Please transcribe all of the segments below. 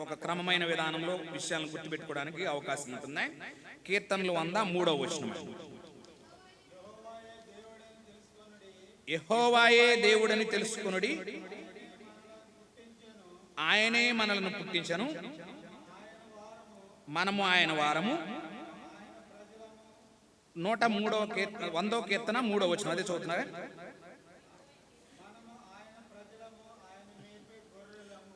ఒక క్రమమైన విధానంలో విషయాలను గుర్తుపెట్టుకోవడానికి అవకాశం ఉంటుంది. కీర్తనలు 103వ వచనం. యెహోవాయే దేవుడని తెలుసుకొనుడి, ఆయనే మనలను పుట్టించెను, మనము ఆయన వారము. 103వ కీర్తన 100వ కీర్తన 3వ వచనం. అదే చదువుతున్నారా?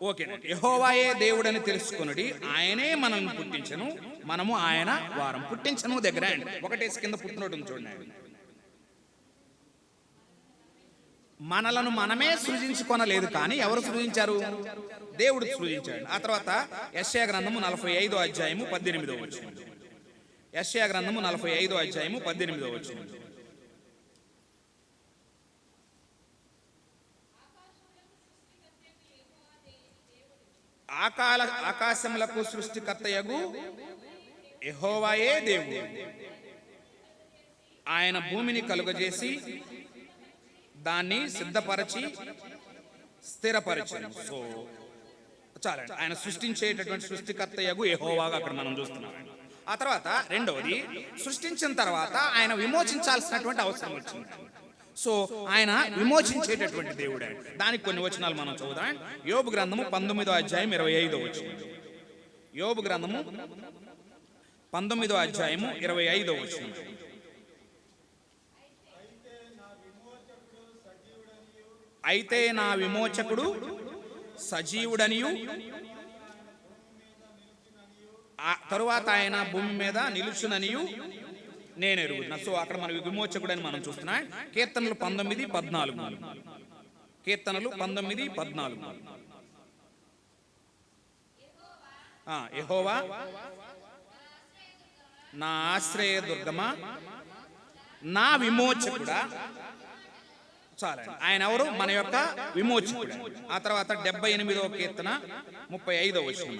ఓకేనండి. యెహోవాయే దేవుడని తెలుసుకొనుడి, ఆయనే మనల్ని పుట్టించెను, మనము ఆయన వారం. పుట్టించను దగ్గర ఒకటేసి కింద పుట్టినట్టు చూడండి. మనలను మనమే సృజించుకొనలేదు, కానీ ఎవరు సృజించారు? దేవుడు సృజించాడు. ఆ తర్వాత యెషయా గ్రంథము 45వ అధ్యాయము 18వ వచనం. యెషయా గ్రంథము 45వ అధ్యాయము 18వ వచనం. ఆకాశములకు సృష్టికర్తయగు యెహోవాయే దేవుడు, ఆయన భూమిని కలుగజేసి దాన్ని సిద్ధపరచి స్థిరపరచను. సో చాలండి, ఆయన సృష్టించేటటువంటి సృష్టికర్తయగు యెహోవాగా అక్కడ మనం చూస్తున్నాం. ఆ తర్వాత రెండవది, సృష్టించిన తర్వాత ఆయన విమోచించాల్సినటువంటి అవసరం వచ్చింది. సో ఆయన విమోచించేటటువంటి దేవుడే. దానికి కొన్ని వచనాలు మనం చదువుదాం. యోబు గ్రంథము 19వ అధ్యాయం 25వ వచనం. యోబు గ్రంథము 19వ అధ్యాయము 25వ వచనం. అయితే నా విమోచకుడు సజీవుడనియు, తరువాత ఆయన భూమి మీద నిలుచుననియు నేను ఎరుగుతున్నా. సో అక్కడ మన విమోచకుడని మనం చూస్తున్నాం. కీర్తనలు 19:14. కీర్తనలు 19:14. యెహోవా నా ఆశ్రయ దుర్గమా, నా విమోచకుడా. చాలండి, ఆయన ఎవరు? మన యొక్క విమోచకుడు. ఆ తర్వాత 78వ కీర్తన 35వ వచనం.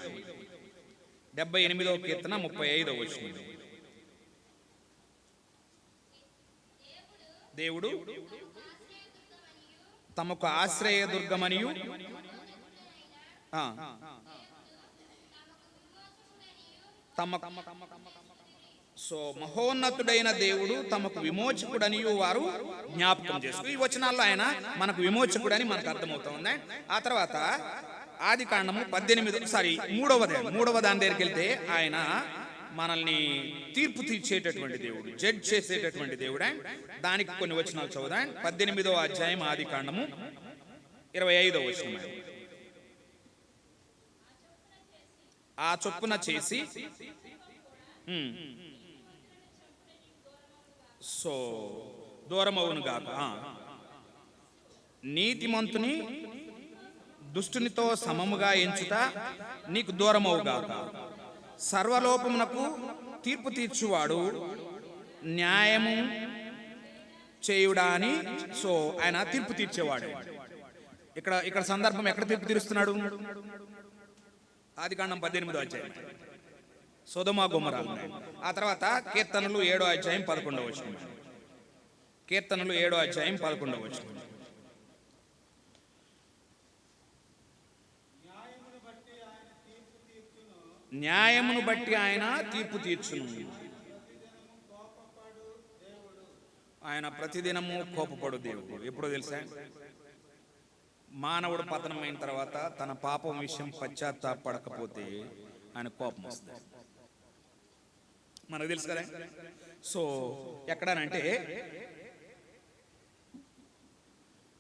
78వ కీర్తన 35వ వచనం. దేవుడు తమకు ఆశ్రయ దుర్గమనియు, సో మహోన్నతుడైన దేవుడు తమకు విమోచకుడనియు వారు జ్ఞాపకం చేసుకు. ఈ వచనాల్లో ఆయన మనకు విమోచకుడని మనకు అర్థమవుతుంది. ఆ తర్వాత ఆదికాండము 3వ దాని దగ్గరికి వెళ్తే ఆయన మనల్ని తీర్పు తీర్చేటటువంటి దేవుడు, జడ్జ్ చేసేటటువంటి దేవుడే. దానికి కొన్ని వచనాలు చదువుదాం. 18వ అధ్యాయం ఆదికాండము 25వ వచనం. ఆ చొప్పున చేసి, సో దూరమవును గాక, నీతిమంతుని దుష్టునితో సమముగా ఎంచుట నీకు దూరమవు గాక, సర్వలోపమునకు తీర్పు తీర్చువాడు న్యాయము చేయుడా అని. సో ఆయన తీర్పు తీర్చేవాడు. ఇక్కడ సందర్భం ఎక్కడ తీర్పు తీరుస్తున్నాడు? ఆదికాండం 18వ అధ్యాయం, సొదొమ గొమొర్రా. ఆ తర్వాత కీర్తనలు 7వ అధ్యాయం 11వ వచనం. కీర్తనలు 7వ అధ్యాయం 11వ వచనం. న్యాయమును బట్టి ఆయన తీర్పు తీర్చును. ఆయన ప్రతిదినము కోపపడు దేవుడు. ఎప్పుడో తెలుసా? మానవుడు పతనమైన తర్వాత తన పాపం విషయం పశ్చాత్తాపడకపోతే ఆయన కోపం వస్తుంది. మనకు తెలుసు కదా. సో ఎక్కడనంటే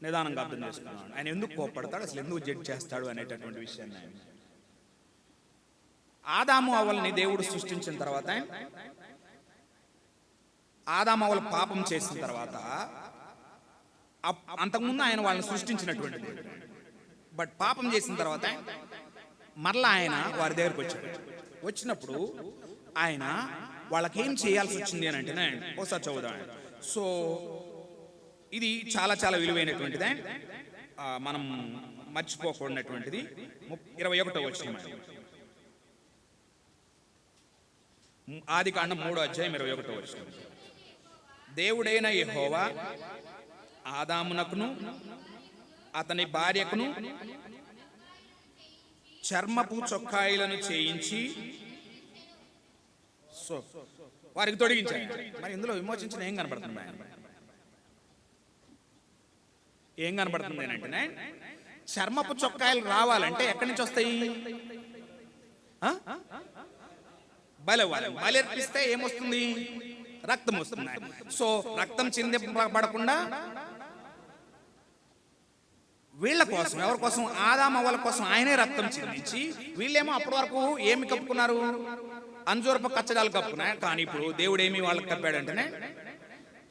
నిదానంగా అర్థం చేసుకున్నాడు. ఆయన ఎందుకు కోపడతాడు, అసలు ఎందుకు జడ్జ్ చేస్తాడు అనేటటువంటి విషయాన్ని. ఆయన ఆదాము అవ్వల్ని దేవుడు సృష్టించిన తర్వాత, ఆదాము అవ్వలు పాపం చేసిన తర్వాత, అంతకుముందు ఆయన వాళ్ళని సృష్టించినటువంటి దేవుడు. బట్ పాపం చేసిన తర్వాత మరలా ఆయన వారి దగ్గరికి వచ్చాడు. వచ్చినప్పుడు ఆయన వాళ్ళకి ఏం చేయాల్సి వచ్చింది అని అంటే ఒకసారి చదువుదాం. సో ఇది చాలా చాలా విలువైనటువంటిదే, మనం మర్చిపోకూడనటువంటిది. 21వ వచనం, ఆదికాండం 3వ అధ్యాయం 21వ వచనం. దేవుడైన యెహోవా ఆదామునకును అతని భార్యకును చర్మపు చొక్కాయిలను చేయించి సో వారికి తొడిగించాడు. మరి ఇందులో విమోచించిన ఏం కనబడుతుంది? ఏం కనబడుతుంది అంటే, చర్మపు చొక్కాయలు రావాలంటే ఎక్కడి నుంచి వస్తాయి? బలి అర్పిస్తే ఏమొస్తుంది? రక్తం వస్తుంది. సో రక్తం చిందింపబడకుండా వీళ్ళ కోసం, ఎవరి కోసం? ఆదామవ్వల కోసం ఆయనే రక్తం చిందించి, వీళ్ళేమో అప్పటి వరకు ఏమి కప్పుకున్నారు? అంజూరపు కచ్చడాలు కప్పుకున్నాయి. కానీ ఇప్పుడు దేవుడు ఏమి వాళ్ళకి కప్పాడంటేనే,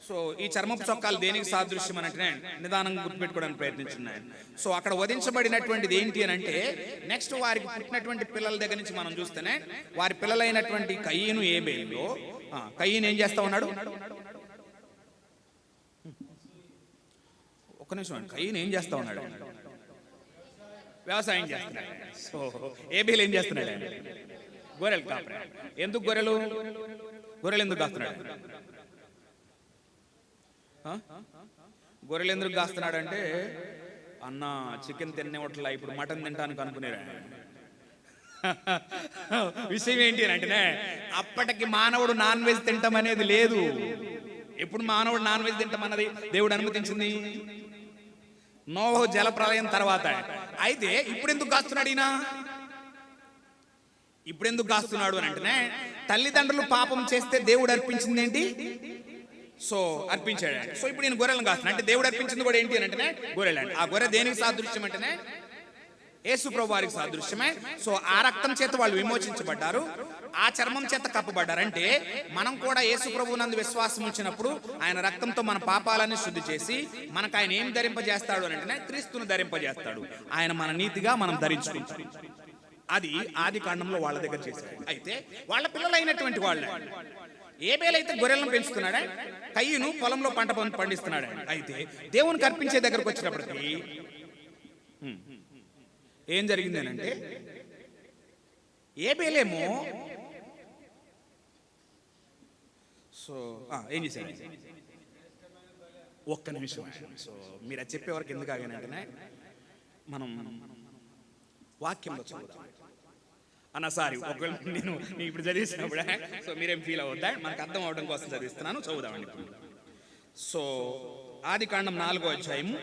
సో ఈ చర్మపు చొక్కాలు దేనికి సాదృశ్యం అంటే నిదానంగా గుర్తుపెట్టుకోవడానికి ప్రయత్నించున్నాయి. సో అక్కడ వధించబడినటువంటిది ఏంటి అని అంటే, నెక్స్ట్ వారికి పుట్టినటువంటి పిల్లల దగ్గర నుంచి మనం చూస్తేనే, వారి పిల్లలైనటువంటి కయీను ఏబేలులో కయీను ఏం చేస్తా ఉన్నాడు? ఒక్క నిమిషం. కయీను ఏం చేస్తా ఉన్నాడు? వ్యవసాయం చేస్తున్నాడు. సో ఏబేలు ఏం చేస్తున్నాడు? గొర్రెలు కాపరా. ఎందుకు గొర్రెలు ఎందుకు కాస్తున్నాడు? గొర్రెలు ఎందుకు కాస్తున్నాడు అంటే, అన్న చికెన్ తినేవట్లా, ఇప్పుడు మటన్ తింటానికి అనుకునేరా. విషయం ఏంటి అని అంటే, అప్పటికి మానవుడు నాన్ వెజ్ తింటాం అనేది లేదు. ఎప్పుడు మానవుడు నాన్ వెజ్ తింటాం అన్నది దేవుడు అనుమతించింది? నోహు జల ప్రళయం తర్వాత. అయితే ఇప్పుడు ఎందుకు కాస్తున్నాడు ఈయన? ఇప్పుడు ఎందుకు కాస్తున్నాడు అని అంటే, తల్లిదండ్రులు పాపం చేస్తే దేవుడు అర్పించింది ఏంటి? సో అర్పించాడు. సో ఇప్పుడు నేను గొర్రెలను కాస్తున్నాను అంటే, దేవుడు అర్పించింది కూడా ఏంటి అని అంటే గొర్రెలు. ఆ గొర్రె దేనికి సాదృశ్యం అంటేనే యేసు ప్రభు వారికి సాదృశ్యమే. సో ఆ రక్తం చేత వాళ్ళు విమోచించబడ్డారు, ఆ చర్మం చేత కప్పబడ్డారు. అంటే మనం కూడా యేసు ప్రభు నందు విశ్వాసం ఉంచినప్పుడు ఆయన రక్తంతో మన పాపాలని శుద్ధి చేసి మనకు ఆయన ఏం ధరింపజేస్తాడు అని అంటే క్రీస్తును ధరింపజేస్తాడు. ఆయన మన నీతిగా మనం ధరించుకుంటాం. అది ఆది కాండంలో వాళ్ళ దగ్గర చేశాడు. అయితే వాళ్ళ పిల్లలైనటువంటి వాళ్ళే. ఏబేలైతే గొర్రెలను పెంచుతున్నాడా, కయ్యను పొలంలో పంట పండిస్తున్నాడా. అయితే దేవునికి అర్పించే దగ్గరకు వచ్చినప్పటికీ ఏం జరిగింది అంటే, ఏబేలేమో సో ఏం చేశాడు? ఒక్క నిమిషం. సో మీరు అది చెప్పేవరకు ఎందుకు ఆగానంటే, మనం వాక్యంలో చదువుతాం అన్న. సారీ, ఒకవేళ నేను ఇప్పుడు చదివిస్తున్నప్పుడే సో మీరేం ఫీల్ అవ్వద్దా, మనకు అర్థం అవడం కోసం చదివిస్తున్నాను. చదువుదామండి ఇప్పుడు. సో ఆది కాండం 4వ అధ్యాయము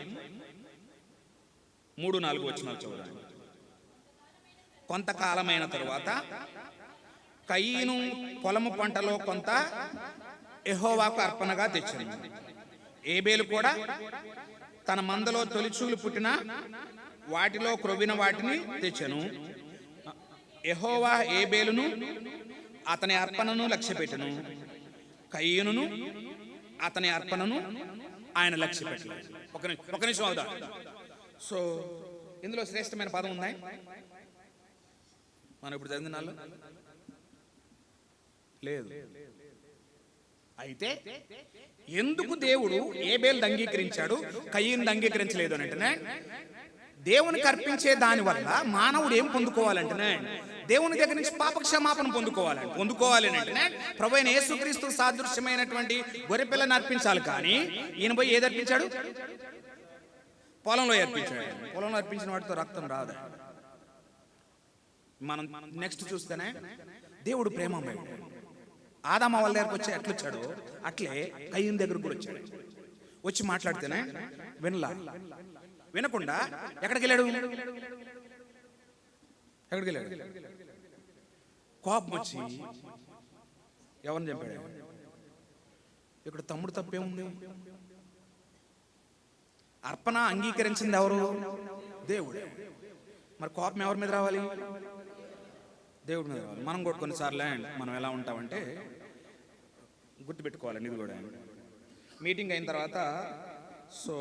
3-4 వచనాలు చదువుదాం. కొంతకాలమైన తరువాత కయీను పొలము పంటలో కొంత యెహోవాకు అర్పణగా తెచ్చింది. ఏబేలు కూడా తన మందలో తొలిచూలు పుట్టిన వాటిలో క్రొవ్విన వాటిని తెచ్చెను. యెహోవా ఏబేలును అతని అర్పణను లక్ష్యపెట్టెను, కయీనును అతని అర్పణను ఆయన లక్ష్యపెట్టలేదు. ఒక నిమిషం అవుదా. సో ఇందులో శ్రేష్టమైన పదం ఉన్నాయి మనం ఇప్పుడు చదివిన నాలో లేదు. అయితే ఎందుకు దేవుడు ఏబేలు అంగీకరించాడు, కయీను అంగీకరించలేదు అని అంటే, దేవునికి అర్పించే దాని వల్ల మానవుడు ఏం పొందుకోవాలంటే, దేవుని దగ్గర నుంచి పాపక్షమాపణ పొందుకోవాలి అంటే ప్రభు అయిన యేసుక్రీస్తు సాదృశ్యమైనటువంటి గొర్రెపిల్లని అర్పించాలి. కానీ ఈయన పోయి ఏది అర్పించాడు? పొలంలో అర్పించాడు. పొలంలో అర్పించిన వాటితో రక్తం రాదు. మనం నెక్స్ట్ చూస్తేనే దేవుడు ప్రేమమయుడు. ఆదామ వాళ్ళ దగ్గరకు వచ్చి ఎట్లొచ్చాడో అట్లే కయ్యను దగ్గరకు కూడా వచ్చాడు. వచ్చి మాట్లాడితేనే వినకుండా ఎక్కడికి వెళ్ళాడు? కోపం వచ్చి ఎవరిని చంపాడు? ఇక్కడ తమ్ముడు తప్పేముంది? అర్పణ అంగీకరించింది ఎవరు? దేవుడు. మరి కోపం ఎవరి మీద రావాలి? దేవుడి మీద రావాలి. మనం కూడా కొన్నిసార్లు మనం ఎలా ఉంటామంటే, గుర్తుపెట్టుకోవాలండి ఇది కూడా. మీటింగ్ అయిన తర్వాత సో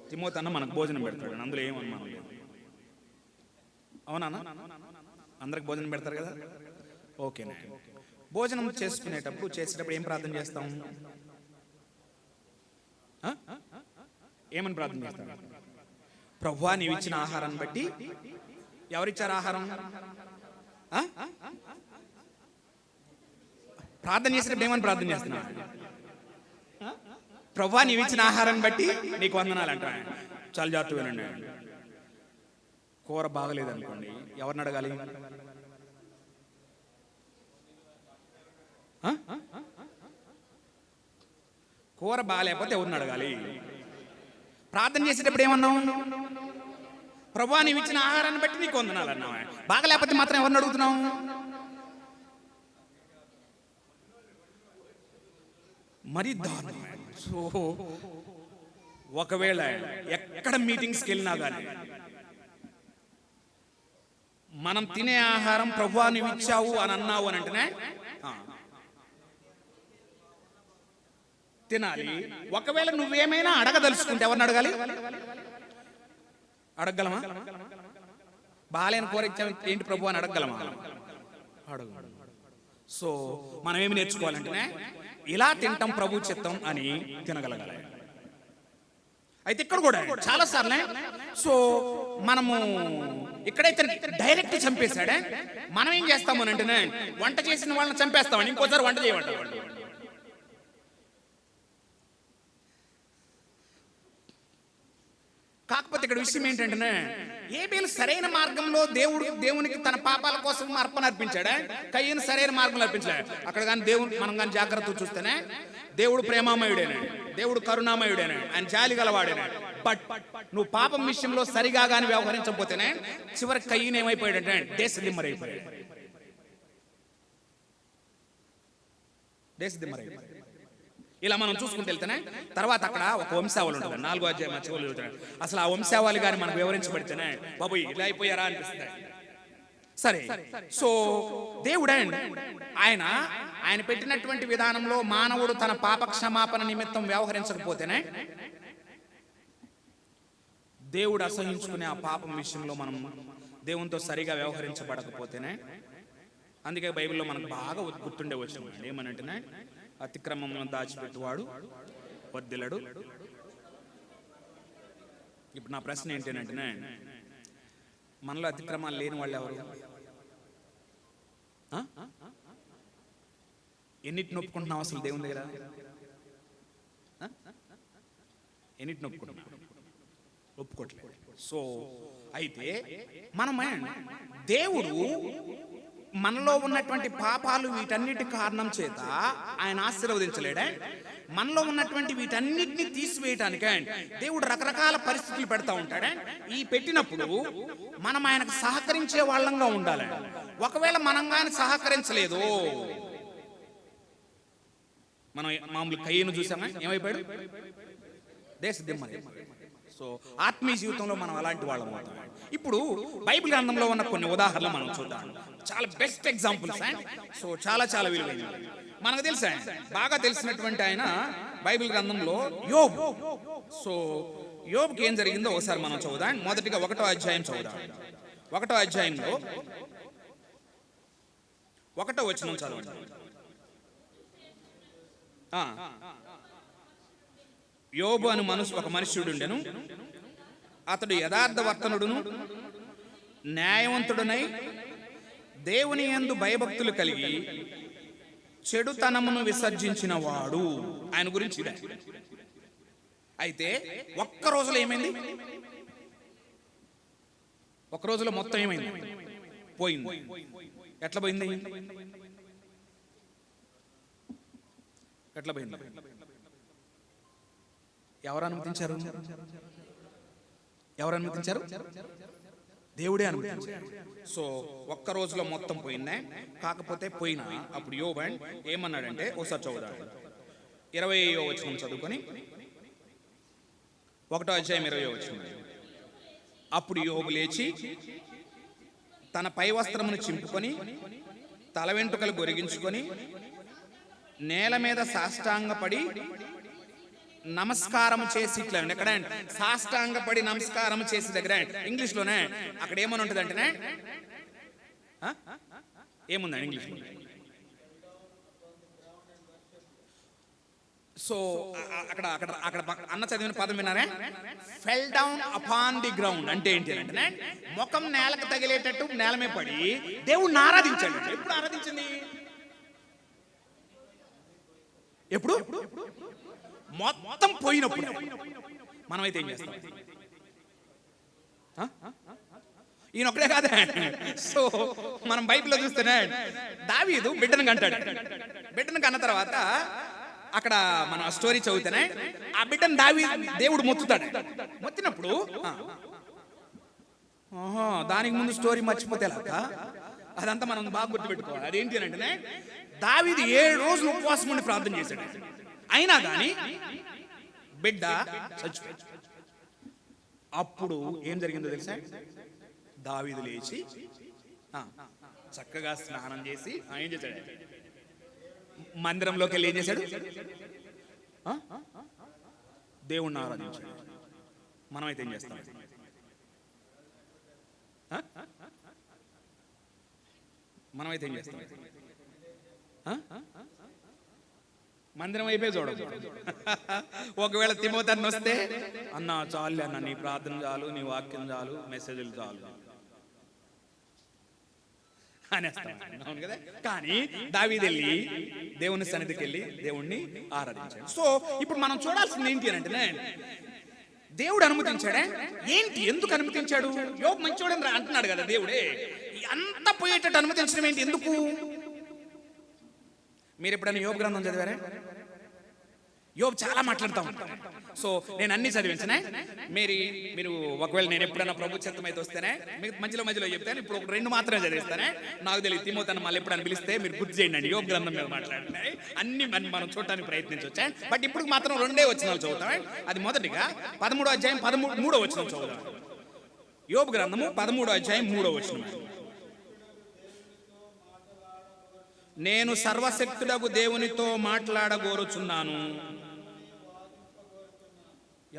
తిమోతి అన్న మనకు భోజనం పెడతాడు, అందులో ఏమనుమానం లేదు. అవునా? అందరికి భోజనం పెడతారు కదా, ఓకేనా? భోజనం చేసేటప్పుడు ఏం ప్రార్థన చేస్తాం? ఏమని ప్రార్థన చేస్తాం? ప్రభువా నీవు ఇచ్చిన ఆహారాన్ని బట్టి. ఎవరిచ్చారు ఆహారం? ప్రార్థన చేసేటప్పుడు ఏమని ప్రార్థన చేస్తున్నా? ప్రభువా నీవు ఇచ్చిన ఆహారాన్ని బట్టి నీకు వందనాలు అంటా. చాలా జాగ్రత్తగా వినండి. కూర బాగలేదనుకోండి, ఎవరిని అడగాలి? కూర బాగాలేకపోతే ఎవరిని అడగాలి? ప్రార్థన చేసేటప్పుడు ఏమన్నాం? ప్రభువా నీవు ఇచ్చిన ఆహారాన్ని బట్టి నీకు వందనాలు అన్నావా? బాగలేకపోతే మాత్రం ఎవరిని అడుగుతున్నాం? మరి దారుణం. సో ఒకవేళ ఎక్కడ మీటింగ్స్కి వెళ్ళినా కానీ మనం తినే ఆహారం ప్రభువా నీవు ఇచ్చావు అని అన్నావు అని అంటేనే తినాలి. ఒకవేళ నువ్వేమైనా అడగదలుచుకుంటే ఎవరిని అడగాలి? అడగలమా? బాలేని కూర ఇచ్చావు ఏంటి ప్రభు అని అడగలమా? అడగ. సో మనం ఏమి నేర్చుకోవాలంటేనే ఇలా తింటాం ప్రభు చిత్తం అని తినగలగాలి. అయితే ఇక్కడ కూడా చాలా సార్లే సో మనము ఇక్కడైతే డైరెక్ట్ చంపేశాడే, మనం ఏం చేస్తాము అని అంటేనే వంట చేసిన వాళ్ళని చంపేస్తామని ఇంకోసారి వంట చేయమంటాం. కాకపోతే ఇక్కడ విషయం ఏంటంటే ఏబేలు సరైన మార్గంలో దేవునికి తన పాపాల కోసం అర్పణ అర్పించాడా? కయ్యను సరైన మార్గంలో అర్పించాడు. అక్కడ కానీ మనం కానీ జాగ్రత్తగా చూస్తేనే దేవుడు ప్రేమామయుడేనా, దేవుడు కరుణామయుడేనా, ఆయన జాలి గలవాడేనా. బట్ నువ్వు పాపం విషయంలో సరిగా కానీ వ్యవహరించకపోతేనే చివరికి కయ్యను ఏమైపోయాడంటే దేశదిమ్మరైపోయాడు. దేశదిమ్మరైపోయాడు. ఇలా మనం చూసుకుంటూ వెళ్తేనే తర్వాత అక్కడ ఒక వంశావళి ఉంటుంది, 4వ అధ్యాయం చివరి చూస్తాడు. అసలు ఆ వంశావళి గాని మనకు వివరించబడితేనే బాబు ఇలా అయిపోయారా అనిపిస్తుంది. సరే, సో దేవుడు ఆయన పెట్టినటువంటి విధానంలో మానవుడు తన పాప క్షమాపణ నిమిత్తం వ్యవహరించకపోతేనే దేవుడు అసహించుకునే ఆ పాపం విషయంలో మనం దేవునితో సరిగా వ్యవహరించబడకపోతేనే, అందుకే బైబిల్లో మనకు బాగా గుర్తుండే వచ్చింది ఏమనంటేనే అతిక్రమములను దాచిపెట్టువాడు వర్ధిల్లడు. ఇప్పుడు నా ప్రశ్న ఏంటంటే మనలో అతిక్రమాలు లేని వాళ్ళు ఎవరు? ఎన్నిటిని ఒప్పుకుంటున్నాం అసలు దేవుని దగ్గర? ఎన్నిటిని ఒప్పుకుంటున్నాం? ఒప్పుకోవట్లేదు. సో అయితే దేవుడు మనలో ఉన్నటువంటి పాపాలు వీటన్నిటి కారణం చేత ఆయన ఆశీర్వదించలేడా? మనలో ఉన్నటువంటి వీటన్నిటిని తీసివేయటానికే దేవుడు రకరకాల పరిస్థితులు పెడతా ఉంటాడా? ఈ పెట్టినప్పుడు మనం ఆయనకు సహకరించే వాళ్ళంగా ఉండాలి. ఒకవేళ మనం కానీ సహకరించలేదు, మనం మామూలు కయ్యను చూసామా ఏమైపోయాడు? దేశదిమ్మరి. సో ఆత్మీయ జీవితంలో మనం అలాంటి వాళ్ళం అవుతాం. ఇప్పుడు బైబిల్ గ్రంథంలో ఉన్న కొన్ని ఉదాహరణలు మనం చూద్దాం. చాలా బెస్ట్ ఎగ్జాంపుల్స్. సో చాలా చాలా విలువైనవి. మనకు తెలుసా, బాగా తెలిసినటువంటి ఆయన బైబిల్ గ్రంథంలో యోబు. సో యోబుకి ఏం జరిగిందో ఒకసారి మనం చదువుదాం. మొదటిగా 1వ అధ్యాయం చదువుదాం. 1వ అధ్యాయంలో 1వ వచనం చదవండి. యోబు అను ఒక మనుష్యుడుండెను. అతడు యథార్థవర్తనుడును న్యాయవంతుడునై దేవుని యందు భయభక్తులు కలిగి చెడుతనమును విసర్జించిన వాడు. ఆయన గురించి ఇదే. అయితే ఒక్క రోజులో ఏమైంది? ఒక్క రోజులో మొత్తం ఏమైంది? పోయింది. ఎట్లా పోయింది? ఎట్లా పోయింది? ఎవరు అనుమతించారు? ఎవరు అనుమతించారు? దేవుడే అనుమతించారు. సో ఒక్క రోజులో మొత్తం పోయిందే. కాకపోతే పోయినా అప్పుడు యోబు ఏమన్నాడంటే ఒకసారి చదువుదాం. 20వ వచనం చదువుకొని 1వ అధ్యాయం 20వ వచనం. అప్పుడు యోబు లేచి తన పై వస్త్రమును చింపుకొని తల వెంట్రుకలు గొరిగించుకొని నేల మీద సాష్టాంగపడి నమస్కారం చేసి ఇట్లా ఎక్కడ సాష్టాంగపడి నమస్కారం చేసి దగ్గర ఇంగ్లీష్ లోనే అక్కడ ఏమని ఉంటుంది అంటేనే ఏముందండి ఇంగ్లీష్ లో? సో అక్కడ అక్కడ అక్కడ అన్న చదివిన పదం విన్నారే, fell down upon the ground. అంటే ఏంటి అంటే ముఖం నేలకు తగిలేటట్టు నేల మీద పడి దేవుణ్ణి ఆరాధించాడు. ఎప్పుడు ఆరాధించింది? ఎప్పుడు? మొత్తం పోయినప్పుడు. మనమైతే ఏం చేస్తాం? ఈయన ఒకడే కాదే. సో మనం బైబిల్లో చూస్తేనే దావీదు బిడ్డను కంటాడు. బిడ్డను కన్న తర్వాత అక్కడ మనం ఆ స్టోరీ చదివితేనే ఆ బిడ్డను దేవుడు మొత్తుతాడు. మొత్తినప్పుడు దానికి ముందు స్టోరీ మర్చిపోతే లాక అదంతా మనం బాగా గుర్తుపెట్టుకోవాలి. అదేంటి అని అంటే దావీదు 7 రోజులు ఉపవాసం ఉండి ప్రార్థన చేశాడు. అయినా కానీ బిడ్డ చచ్చిపోయాడు. అప్పుడు ఏం జరిగిందో తెలుసా? దావీదు లేచి చక్కగా స్నానం చేసి ఏం చేశాడు? మందిరంలోకి వెళ్ళి ఏం చేశాడు? దేవుణ్ణి ఆరాధించాడు. మనమైతే ఏం చేస్తాం? మనమైతే ఏం చేస్తాం? మందిరం అయిపోయి చూడదు. ఒకవేళ తిమోతిని వస్తే అన్న చాలు అన్న, నీ ప్రార్థన చాలు, నీ వాక్యం చాలు, మెసేజ్లు చాలు అనేస్తాం. అవును కదా? కానీ దావీదు వెళ్ళి దేవుని సన్నిధికి వెళ్ళి దేవుణ్ణి ఆరాధించాడు. సో ఇప్పుడు మనం చూడాల్సింది ఏంటి అని అంటే దేవుడు అనుమతించాడే ఏంటి? ఎందుకు అనుమతించాడు? యోబు మంచివాడని అంటున్నాడు కదా దేవుడే. అంత పోయేటట్టు అనుమతించడం ఏంటి? ఎందుకు? మీరు ఎప్పుడైనా యోబు గ్రంథం చదివారా? యోబు చాలా మాట్లాడుతూ ఉంటాడు. సో నేను అన్ని చదివించనే మీరు ఒకవేళ నేను ఎప్పుడైనా ప్రభు చిత్తం అయితే వస్తేనే మీకు మధ్యలో చెప్తాను. ఇప్పుడు 2 మాత్రమే చదివిస్తానే. నాకు తెలియదు తిమోతిని మళ్ళీ ఎప్పుడైనా పిలిస్తే మీరు గుర్తు చేయండి. యోబు గ్రంథం మీద మాట్లాడుతున్నాయి అన్ని మనం చూడటానికి ప్రయత్నించవచ్చా? బట్ ఇప్పుడు మాత్రం 2 వచనాలు చదువుతాం. అది మొదటిగా 13వ అధ్యాయం 13వ వచనం చదువుతాం. యోబు గ్రంథము 13వ అధ్యాయం 3వ వచనం. నేను సర్వశక్తుడగు దేవునితో మాట్లాడగోరుచున్నాను.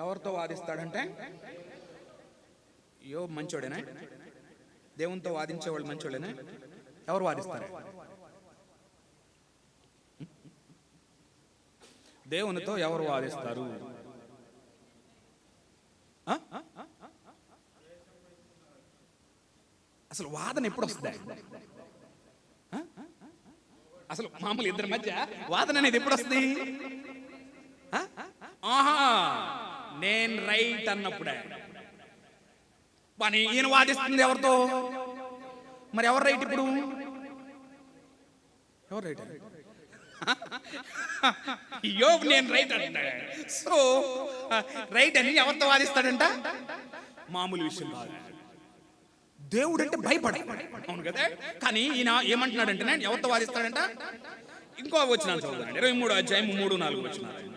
ఎవరితో వాదిస్తాడంటే యోబు మంచోడేనా? దేవునితో వాదించేవాళ్ళు మంచోడేనా? ఎవరు వాదిస్తారు? దేవునితో ఎవరు వాదిస్తారు? అసలు వాదన ఎప్పుడు వస్తుంది? అసలు మామూలు ఇద్దరి మధ్య వాదన అనేది ఎప్పుడు వస్తుంది? నేను రైట్ అన్నప్పుడే. పని ఈయన వాదిస్తుంది ఎవరితో? మరి ఎవరు రైట్? ఇప్పుడు ఎవరు రైట్? యోబు నేను రైట్ అంటాడు. సో రైట్ అని ఎవరితో వాదిస్తాడంట? మామూలు విషయం కాదు. దేవుడు అంటే భయపడ. అవును కదా? కానీ ఈయన ఏమంటున్నాడంటే నేను ఎవరితో వాదిస్తాడంట? ఇంకో వచనం చదువుతాడు. 23వ అధ్యాయం 3-4 వచనాలు.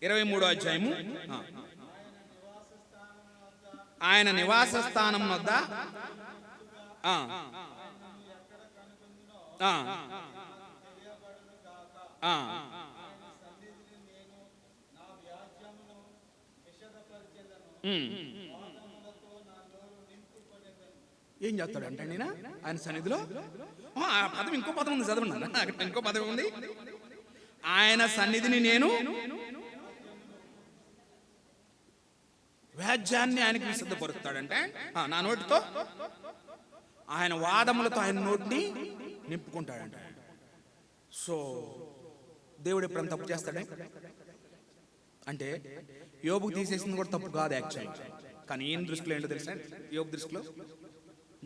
23వ అధ్యాయము ఆయన నివాస స్థానం వద్ద ఏం చేస్తాడంటే ఆయన సన్నిధిలో ఆ పదం ఇంకో పదం ఉంది, చదవండి. ఇంకో పదం ఉంది. ఆయన సన్నిధిని నేను వ్యాజ్యాన్ని ఆయనకి విశుద్ధపరుస్తాడంటే నా నోటితో ఆయన వాదములతో ఆయన నోటిని నింపుకుంటాడంట. సో దేవుడు ఎప్పుడైనా తప్పు చేస్తాడే అంటే యోబుకు తీసేసింది కూడా తప్పు కాదు యాక్చువల్. కానీ ఈయన దృష్టిలో ఏంటో తెలుసా? యోబు దృష్టిలో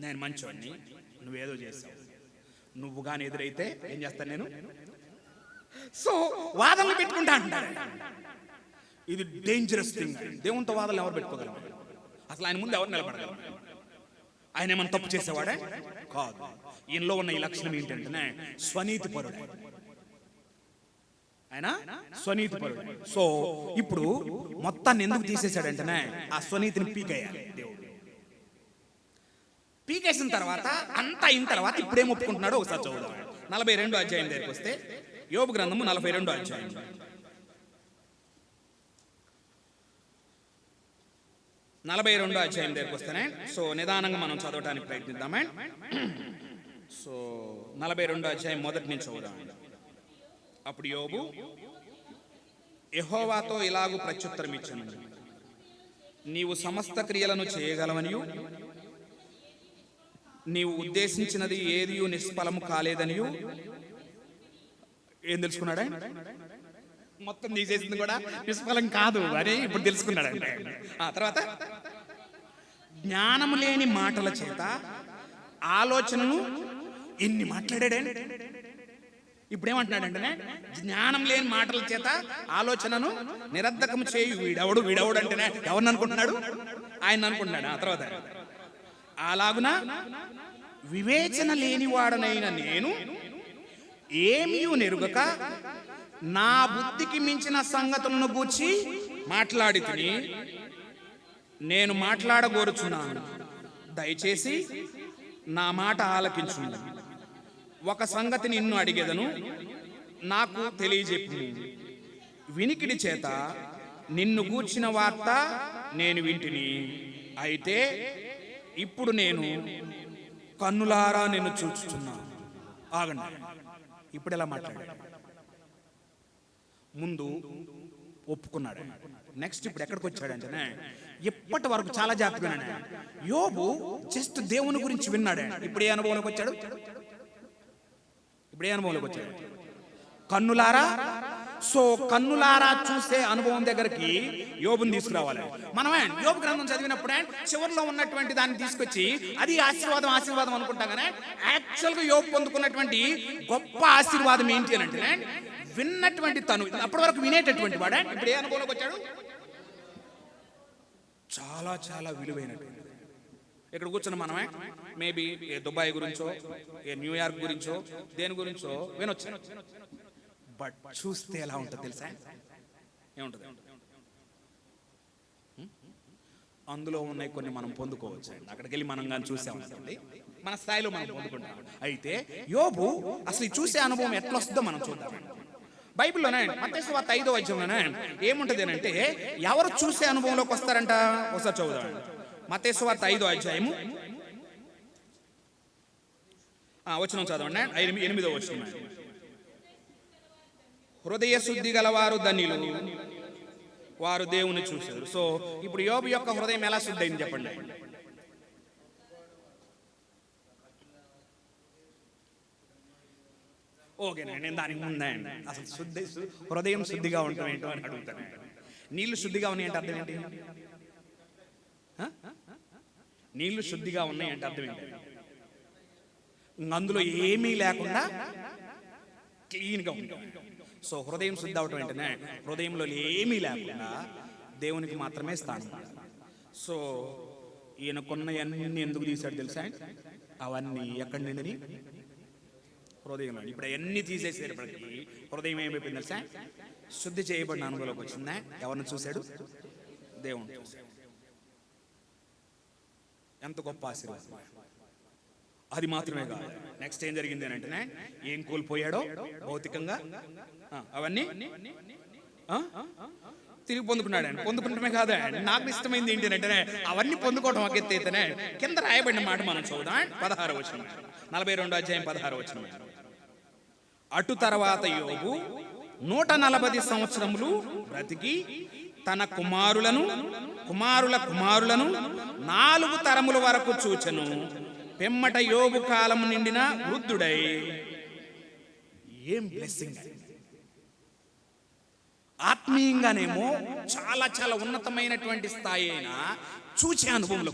నేను మంచోడిని, నువ్వేదో చేసావు, నువ్వు కానీ ఎదురైతే ఏం చేస్తాను నేను? సో వాదనలు పెట్టుకుంటా అంటారు. ఇది డేంజరస్ థింగ్. దేవునితో వాదనలు ఎవరు పెట్టుకోగలరు? అసలు ఆయన ముందు ఎవరు నిలబడగలరు? ఆయన ఏమన్నా తప్పు చేసేవాడే కాదు. ఈయనలో ఉన్న ఈ లక్షణం ఏంటంటే స్వనీతి పరుడు. ఆయన స్వనీతి పరుడు. సో ఇప్పుడు మొత్తాన్ని ఎందుకు తీసేశాడంటే ఆ స్వనీతిని పీకేయాలి దేవుడు. పీకేసిన తర్వాత అంతా అయిన తర్వాత ఇప్పుడేం ఒప్పుకుంటున్నాడో ఒకసారి చదువుదాం. 42వ అధ్యాయం దగ్గరికి వస్తే యోబు గ్రంథము 42వ అధ్యాయం 42వ అధ్యాయం దగ్గరికి వస్తేనే సో నిదానంగా మనం చదవడానికి ప్రయత్నిద్దామే. సో 42వ అధ్యాయం మొదటి నుంచి చదువుదాం. అప్పుడు యోబు యెహోవాతో ఇలాగు ప్రత్యుత్తరం ఇచ్చాను, నీవు సమస్త క్రియలను చేయగలవనియు నీవు ఉద్దేశించినది ఏది నిష్ఫలము కాలేదనియు. ఏం తెలుసుకున్నాడే? మొత్తం తీసేసింది కూడా నిష్ఫలం కాదు అని ఇప్పుడు తెలుసుకున్నాడంటే. ఆ తర్వాత జ్ఞానము లేని మాటల చేత ఆలోచనను ఎన్ని మాట్లాడాడే. ఇప్పుడేమంటున్నాడంటే జ్ఞానం లేని మాటల చేత ఆలోచనను నిరర్ధకం చేయు. వీడెవడు అంటేనే ఎవరిని అనుకుంటున్నాడు? ఆయన అనుకుంటున్నాడు. ఆ తర్వాత అలాగున వివేచన లేనివాడనైన నేను ఏమీ నెరుగక నా బుద్ధికి మించిన సంగతులను గూర్చి మాట్లాడి తిని నేను మాట్లాడగోరుచున్నాను. దయచేసి నా మాట ఆలకించుండి. ఒక సంగతి నిన్ను అడిగేదను, నాకు తెలియజెప్పు. వినికిడి చేత నిన్ను గూర్చిన వార్త నేను వింటిని. అయితే ఇప్పుడు నేను కన్నులారా నిన్ను చూచుచున్నాను. ఆగండి, ఇప్పుడు ఎలా మాట్లాడాడు? ముందు ఒప్పుకున్నాడు. నెక్స్ట్ ఇప్పుడు ఎక్కడికి వచ్చాడంటే ఎప్పటి వరకు చాలా జాగ్రత్తగా యోబు జస్ట్ దేవుని గురించి విన్నాడు. ఇప్పుడు ఏ అనుభవంలోకి వచ్చాడు? కన్నులారా. సో కన్నులారా చూసే అనుభవం దగ్గరికి యోబుని తీసుకురావాలి. మనమే యోబు గ్రంథం చదివినప్పుడే చివరిలో ఉన్నటువంటి దాన్ని తీసుకొచ్చి అది ఆశీర్వాదం అనుకుంటాం. కానీ యాక్చువల్గా యోబు పొందుకున్నటువంటి గొప్ప ఆశీర్వాదం ఏంటి అని అంటే విన్నటువంటి తను అప్పటి వరకు వినేటటువంటి వాడే ఇప్పుడు ఏ అనుభవంలోకి వచ్చాడు? చాలా చాలా విలువైనటువంటి. ఇక్కడ కూర్చున్న మనమే మేబీ ఏ దుబాయ్ గురించో ఏ న్యూయార్క్ గురించో దేని గురించో వినొచ్చు. బట్ చూస్తే ఎలా ఉంటుంది తెలుసా? ఏముంటుంది? అందులో ఉన్నాయి కొన్ని మనం పొందుకోవచ్చు. అక్కడికి వెళ్ళి మనం కానీ చూసామనుకోండి మన స్థాయిలో మనం పొందుకుంటాం. అయితే యోబు అసలు చూసే అనుభవం ఎట్లా వస్తుందో మనం చూద్దాం. బైబిల్లోనే మత్తయి సువార్త 5వ అధ్యాయంలోనే ఏముంటది అంటే ఎవరు చూసే అనుభవంలోకి వస్తారంట? ఒకసారి చదువుదాం. మత్తయి సువార్త 5వ అధ్యాయము వచనం చదవండి. 8వ వచనం. హృదయ శుద్ధి గలవారు ధన్యులు, వారు దేవుని చూశారు. సో ఇప్పుడు యోబు యొక్క హృదయం ఎలా శుద్ధి అయింది చెప్పండి? ఓకేనండి, నేను దానికి ముందండి అసలు హృదయం శుద్ధిగా ఉండటం ఏంటో అని అడుగుతాను. నీళ్లు శుద్ధిగా ఉన్నాయంటే అర్థం ఏంటి? నీళ్లు శుద్ధిగా ఉన్నాయంటే అర్థం ఏంటి? అందులో ఏమీ లేకుండా క్లీన్గా ఉంటాం. సో హృదయం శుద్ధి అవటం ఏంటనే హృదయంలో ఏమీ లేకుండా దేవునికి మాత్రమే స్థానం. సో ఈయనకున్నవన్నీ ఎందుకు తీశాడు తెలుసా? అవన్నీ ఎక్కడి నుండి? హృదయంలో. ఇప్పుడు అవన్నీ తీసేసేటప్పటికి హృదయం ఏమైపోయింది తెలుసా? శుద్ధి చేయబడిన అనుభవంలోకి వచ్చిందా? ఎవరిని చూశాడు? దేవుని చూశాడు. ఎంత గొప్ప ఆశీర్వాదం! అది మాత్రమే కాదు, నెక్స్ట్ ఏం జరిగింది అని అంటే ఏం కోల్పోయాడో భౌతికంగా అవన్నీ తిరిగి పొందుకున్నాడు. పొందుకుంటమే కాదా, నాకు ఇష్టమైంది ఏంటి అంటే అవన్నీ పొందుకోవడం ఒక ఎత్తు అయితేనే కింద రాయబడిన మాట మనం చూద్దాం. 16వ వచనం, 42వ అధ్యాయం 16వ వచనం. అటు తర్వాత యోబు 140 సంవత్సరములు బ్రతికి తన కుమారుల కుమారులను 4 తరముల వరకు చూచెను. పిమ్మట యోబు కాలం నిండిన వృద్ధుడై. ఏం బ్లెస్సింగ్! ఆత్మీయంగానేమో చాలా చాలా ఉన్నతమైనటువంటి స్థాయి అయినా చూచే అనుభవంలో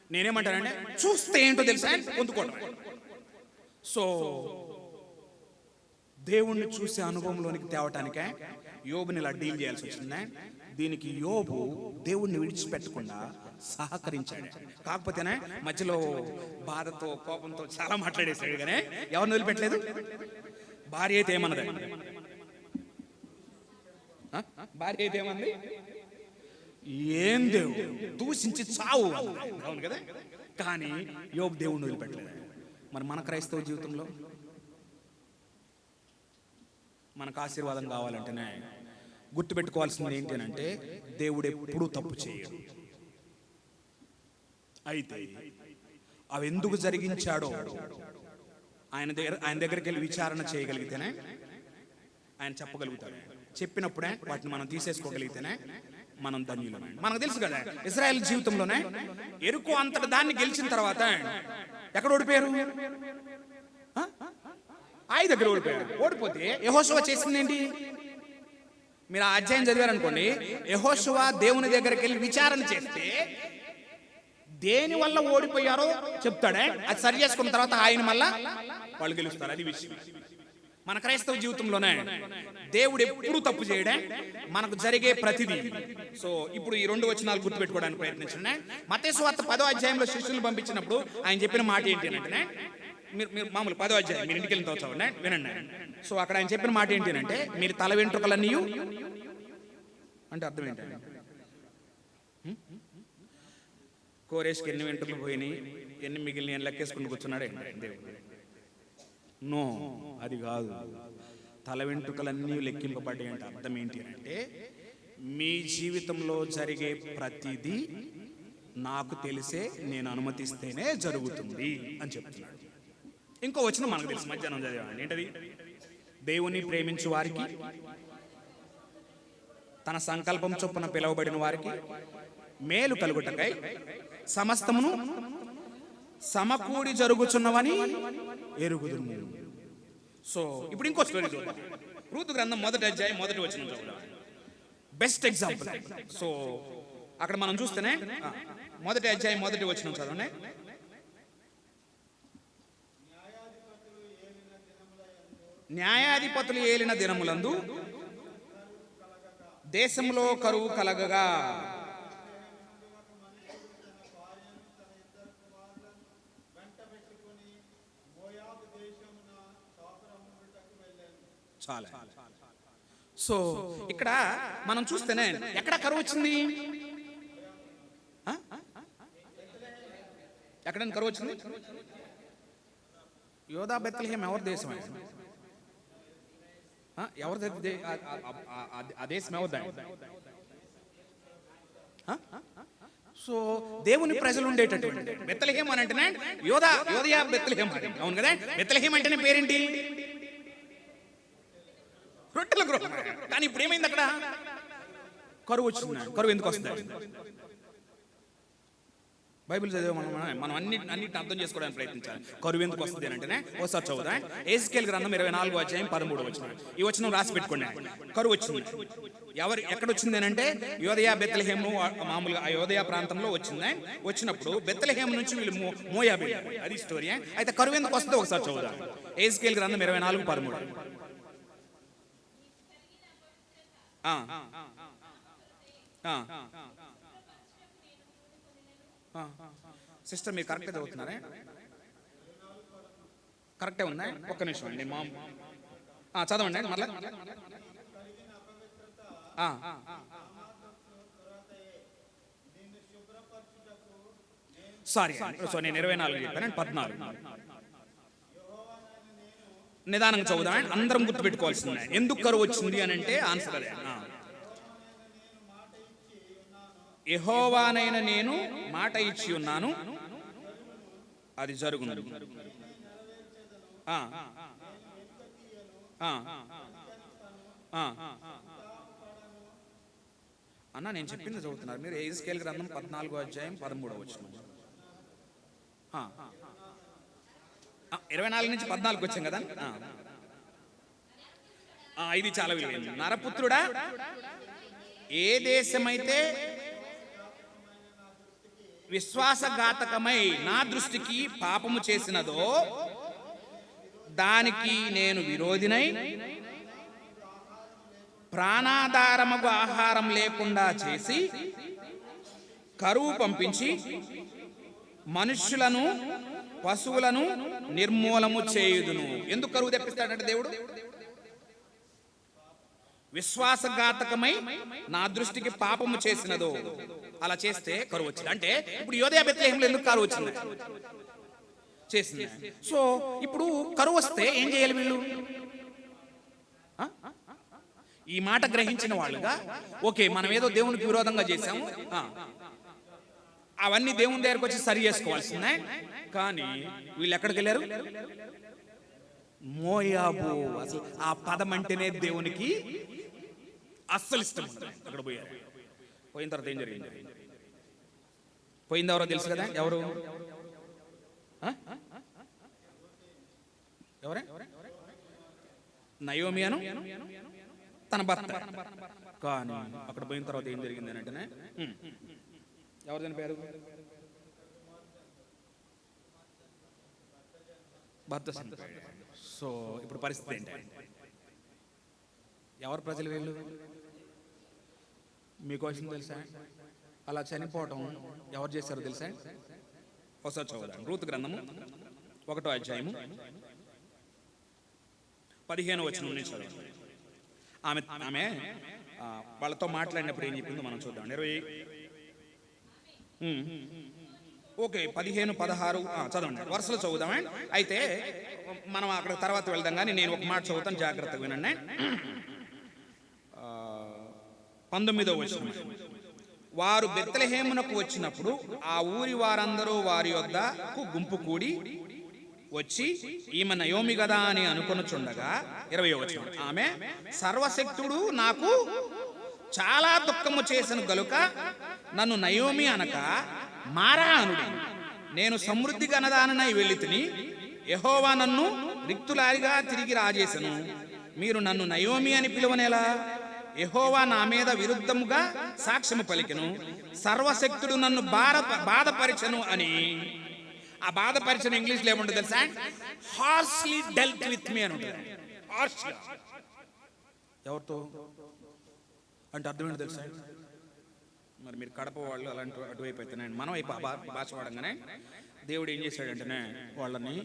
నేనేమంటానంటే చూస్తే ఏంటో తెలుసా పొందుకోవడం. సో దేవుణ్ణి చూసే అనుభవంలోనికి తేవటానికే యోబుని ఇలా డీల్ చేయాల్సి వచ్చింది. దీనికి యోబు దేవుణ్ణి విడిచిపెట్టకుండా సహకరించాడు. కాకపోతేనే మధ్యలో బాధతో కోపంతో చాలా మాట్లాడేశాడు. కానీ ఎవరిని వదిలిపెట్టలేదు. భార్య అయితే ఏమన్నది? ఏం దేవుడు దూషించి చావు, అవును కదా. కానీ యోబు దేవుణ్ణి వదిలిపెట్టలేదు. మరి మన క్రైస్తవ జీవితంలో మనకు ఆశీర్వాదం కావాలంటేనే గుర్తుపెట్టుకోవాల్సింది ఏంటి అంటే దేవుడు ఎప్పుడూ తప్పు చేయడు. అయితే అవి ఎందుకు జరిగించాడో ఆయన దగ్గరికి వెళ్ళి విచారణ చేయగలిగితేనే ఆయన చెప్పగలుగుతాడు. చెప్పినప్పుడే వాటిని మనం తీసేసుకోగలిగితేనే మనం ధన్యులమే. మనకు తెలుసు కదా, ఇశ్రాయేల్ జీవితంలోనే ఎరుకు అంతటి దాన్ని గెలిచిన తర్వాత ఎక్కడ ఓడిపోయారు? ఆయి దగ్గర ఓడిపోయారు. ఓడిపోతే యెహోషువ చేసింది ఏంటి? మీరు ఆ అధ్యాయం చదివారనుకోండి. యెహోషువ దేవుని దగ్గరికి వెళ్ళి విచారణ చేస్తే దేని వల్ల ఓడిపోయారో చెప్తాడే, అది సరి చేసుకున్న తర్వాత ఆయన మళ్ళా వాళ్ళు గెలుస్తారు. అది విషయం. మన క్రైస్తవ జీవితంలోనే దేవుడు ఎప్పుడు తప్పు చేయడే, మనకు జరిగే ప్రతిదీ. సో ఇప్పుడు ఈ 2 వచనాలు గుర్తుపెట్టుకోవడానికి ప్రయత్నించండి. మత్తయి సువార్త 10వ అధ్యాయంలో శిష్యులను పంపించినప్పుడు ఆయన చెప్పిన మాట ఏంటి అంటే, మీరు మామూలు 10వ అధ్యాయం మీరు ఇంటికి వెళ్ళిన చదవండి, వినండి. సో అక్కడ ఆయన చెప్పిన మాట ఏంటి అంటే, మీరు తల వెంట్రుకలన్నీ అంటే అర్థం ఏంటంటే, కోరేష్కి ఎన్ని వెంట్రుకలు పోయినాయి, ఎన్ని మిగిలిన ఎన్ని లెక్కేసుకుని కూర్చున్నాడే దేవుడు. నో, అది కాదు. తల వెంట్రుకలన్నీ లెక్కింపబడ్డాయి అంటే అర్థం ఏంటి అంటే, మీ జీవితంలో జరిగే ప్రతిదీ నాకు తెలిసే నేను అనుమతిస్తేనే జరుగుతుంది అని చెప్తున్నాడు. ఇంకో వచనం మనకు తెలుసు, మధ్యాహ్నం చదివామండి. ఏంటది? దేవుని ప్రేమించు వారికి, తన సంకల్పం చొప్పున పిలువబడిన వారికి మేలు కలుగుటకై సమస్తమును సమకూడి జరుగుచున్నవని ఎరుగుదుము. సో ఇప్పుడు ఇంకో స్టోరీ చూద్దాం. రూతు గ్రంథం 1వ అధ్యాయం 1వ వచనం చూద్దాం. Best example. సో అక్కడ మనం చూస్తేనే 1వ అధ్యాయం 1వ వచనం చదవండి. న్యాయాధిపతులు ఏలిన దినములందు దేశంలో కరువు కలగగా చాలా. సో ఇక్కడ మనం చూస్తేనే ఎక్కడ కరువు వచ్చింది? ఎక్కడైనా కరువు వచ్చింది? యోధా బెత్లెహేం ఎవరి దేశం? ఎవరి ఆ దేశం ఎవరిదా? సో దేవుని ప్రజలు ఉండేటటువంటి బెత్లెహేం అని అంటేనే యోధయా బెత్లెహేం. అవును కదా? బెత్లెహేం అంటేనే పేరేంటి? రొట్టెల గృహం. కానీ ఇప్పుడు ఏమైంది? అక్కడ కరువు వచ్చింది. కరువు ఎందుకు వస్తుంది? బైబిల్ చదివే మనం అన్నిటిని అర్థం చేసుకోవడానికి ప్రయత్నించాలి. కరువు ఎందుకు వస్తుంది అని అంటేనే ఒకసారి చదువుదాం. ఎహెజ్కేలు గ్రంథం 24వ అధ్యాయం 13వ వచనం. ఈ వచనం రాసి పెట్టుకోండి. కరువు వచ్చింది. ఎక్కడ వచ్చింది అని అంటే, యోదయ బెత్లెహేం, మామూలుగా ఆ యోదయ ప్రాంతంలో వచ్చింది. వచ్చినప్పుడు బెత్లెహేం నుంచి వీళ్ళు మోయాబు వెళ్ళారు. అది స్టోరీ. అయితే కరువు ఎందుకు వస్తుందో ఒకసారి చదువుదాం. ఎహెజ్కేలు గ్రంథం 24:13. సిస్టర్ మీరు కరెక్ట్గా చదువుతున్నారే? కరెక్టే ఉందా? ఒక్క నిమిషం అండి. చదవండి మళ్ళా. సారీ, నేను 24 చెప్పాను, 14. నిదానంగా చదువుదాం. అందరం గుర్తుపెట్టుకోవాల్సిందే. ఎందుకు కరువు వచ్చింది అని అంటే ఆన్సర్ అదే. యెహోవానైన నేను మాట ఇచ్చి ఉన్నాను, అది జరుగును. అన్న నేను చెప్పింది చదువుతున్నారు మీరు. ఎహెజ్కేలు గ్రంథం 14వ అధ్యాయం 13వ వచనం. 24 నుంచి 14కి వచ్చాం కదా. ఇది చాలా విలువైంది. నరపుత్రుడా, ఏ దేశమైతే విశ్వాసఘాతకమై నా దృష్టికి పాపము చేసినదో దానికి నేను విరోధినై ప్రాణాధారముగు ఆహారం లేకుండా చేసి కరువు పంపించి మనుష్యులను పశువులను నిర్మూలము చేయుదును. ఎందుకు కరువు తెప్పిస్తాడంటే దేవుడు? విశ్వాసఘాతకమై నా దృష్టికి పాపము చేసినదో, అలా చేస్తే కరువు వచ్చింది. అంటే ఇప్పుడు యోదయ బెత్లెహేంలో ఎందుకు కరువు వచ్చింది? చేసింది. సో ఇప్పుడు కరువు వస్తే ఏం చేయాలి వీళ్ళు? ఈ మాట గ్రహించిన వాళ్ళుగా, ఓకే మనం ఏదో దేవునికి విరోధంగా చేశాము, అవన్నీ దేవుని దగ్గరకు వచ్చి సరి చేసుకోవాల్సిందే. కానీ వీళ్ళు ఎక్కడికి వెళ్ళారు? మోయాబు. అసలు ఆ పదం అంటేనే దేవునికి అస్సలు ఇష్టం. అక్కడ పోయారు. పోయిన తర్వాత ఏం జరిగింది? పోయింది ఎవరో తెలుసు కదా? ఎవరు? ఎవరే? నయోమి అను తన భర్త. కానీ అక్కడ పోయిన తర్వాత ఏం జరిగింది అని అంటేనే, ఎవరు దాని పేరు? భర్త చనిపోయాడు. సో ఇప్పుడు పరిస్థితి ఏంటి? ఎవరు ప్రజలు వీళ్ళు? మీకోసం తెలుసా? అలా చనిపోవటం ఎవరు చేశారో తెలుసా? ఒకసారి చదువుదాం. రూతు గ్రంథము 1వ అధ్యాయము 15వ వచనం నుంచి చదవండి. ఆమె వాళ్ళతో మాట్లాడినప్పుడు ఏం చెప్పిందో మనం చూద్దాం. 20 ఓకే 15, 16 చదవండి. వరుసలో చదువుదామా? అయితే మనం అక్కడ తర్వాత వెళ్దాం, కానీ నేను ఒక మాట చదువుతాను, జాగ్రత్తగా వినండి. 19వ వచనం. వారు బెత్లెహేమునకు వచ్చినప్పుడు ఆ ఊరి వారందరూ వారి యొద్దకు గుంపు కూడి వచ్చి, ఈమె నయోమి గదా అని అనుకొనుచుండగా 20వ వచనం. ఆమె, సర్వశక్తుడు నాకు చాలా దుఃఖము చేసిన గనుక నన్ను నయోమి అనక మారా అనుడి. నేను సమృద్ధి గనదాననై వెళ్ళితిని, యెహోవా నన్ను రిక్తులారిగా తిరిగి రాజేసను. మీరు నన్ను నయోమి అని పిలువనేలా? యెహోవా నా మీద విరుద్ధముగా సాక్ష్యము పలికెను, సర్వశక్తుడు నన్ను బాధపరిచెను అని. ఆ బాధపరిచిన ఇంగ్లీష్ లో ఏముంటుంది తెలుసా? హార్ష్లీ డెల్ట్ విత్ మీ అని ఉంటుంది. ఎవరితో అంటే అర్థం ఏంటి తెలుసా? మరి మీరు కడప వాళ్ళు అలాంటి అటువైపు అయితేనే, మనం వైపు భాష వాడంగానే దేవుడు ఏం చేశాడంటేనే వాళ్ళని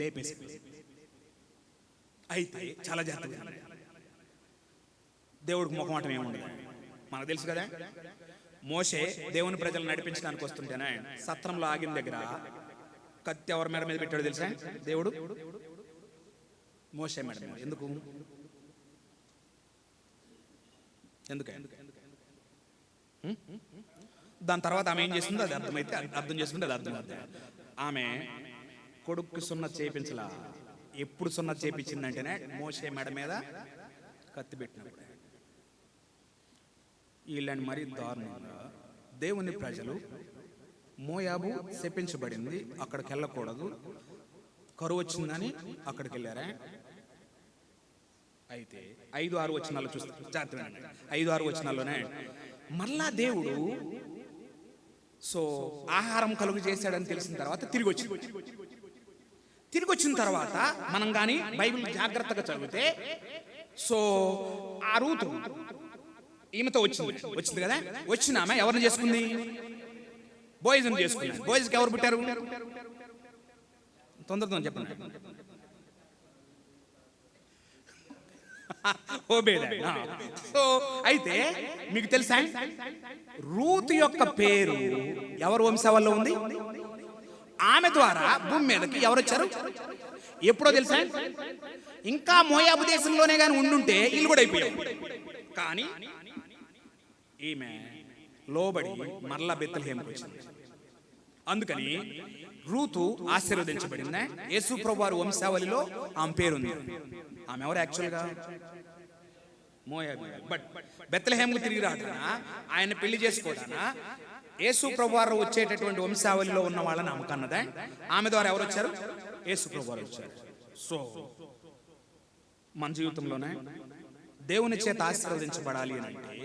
లేపేసి. అయితే చాలా జాగ్రత్తగా, దేవుడికి ముఖమాటం ఏముండదు, మనకు తెలుసు కదా. మోషే దేవుని ప్రజలు నడిపించడానికి వస్తుంటేనే సత్రంలో ఆగిన దగ్గర కత్తి ఎవరి మేడ మీద పెట్టాడు తెలుసా? దేవుడు మోషే మేడ మీద. ఎందుకు? దాని తర్వాత ఆమె ఏం చేస్తుందో అది అర్థమైతే అర్థం చేసుకుంటే అది అర్థమవుతుంది. ఆమె కొడుకు సున్నతి చేయించలా. ఎప్పుడు సున్నతి చేయించిందంటేనే మోషే మెడ మీద కత్తి పెట్టినప్పుడు. వీళ్ళని మరీ దారుణంగా దేవుని ప్రజలు, మోయాబు శపించబడింది, అక్కడికి వెళ్ళకూడదు, కరువు వచ్చిందని అక్కడికి వెళ్ళారా? అయితే 5-6 వచనాలు చూస్తే జాగ్రత్త, 5-6 వచనాల్లోనే మళ్ళా దేవుడు ఆహారం కలుగు చేశాడని తెలిసిన తర్వాత తిరిగి వచ్చిన తర్వాత మనం కానీ బైబిల్ జాగ్రత్తగా చదివితే ఆ రూతు ఈమెతో వచ్చింది కదా. వచ్చిన ఆమె ఎవరిని చేసుకుంది? బోయజుని చేసుకుంది. బోయజ్కి ఎవరు పుట్టారు? తొందరతో చెప్పండి. అయితే మీకు తెలుసా, రూతు యొక్క పేరు ఎవరు వంశావళిలో ఉంది? ఆమె ద్వారా భూమి మీదకి ఎవరు వచ్చారు? ఎప్పుడో తెలుసా? ఇంకా మోయాబు దేశంలోనే కానీ ఉండుంటే ఇల్లు కూడా అయిపోయాయి. కానీ ఈమె లోబడి మరలా బెత్లెహేముకు వచ్చింది. అందుకని రూతు ఆశీర్వదించబడింది. యేసు ప్రభువు వారి వంశావళిలో ఆమె పేరుంది. ఆమె ఎవరు యాక్చువల్గా? మోయాబు. బట్ బెత్లెహేముకు తిరిగి రావటాన, ఆయన పెళ్లి చేసుకోవటానా, యేసు ప్రభువు వారు వచ్చేటటువంటి వంశావళిలో ఉన్న వాళ్ళని ఆమె కన్నదా. ఆమె ద్వారా ఎవరు వచ్చారు? యేసు ప్రభువు వారు వచ్చారు. మన జీవితంలోనే దేవుని చేత ఆశీర్వదించబడాలి అని అంటే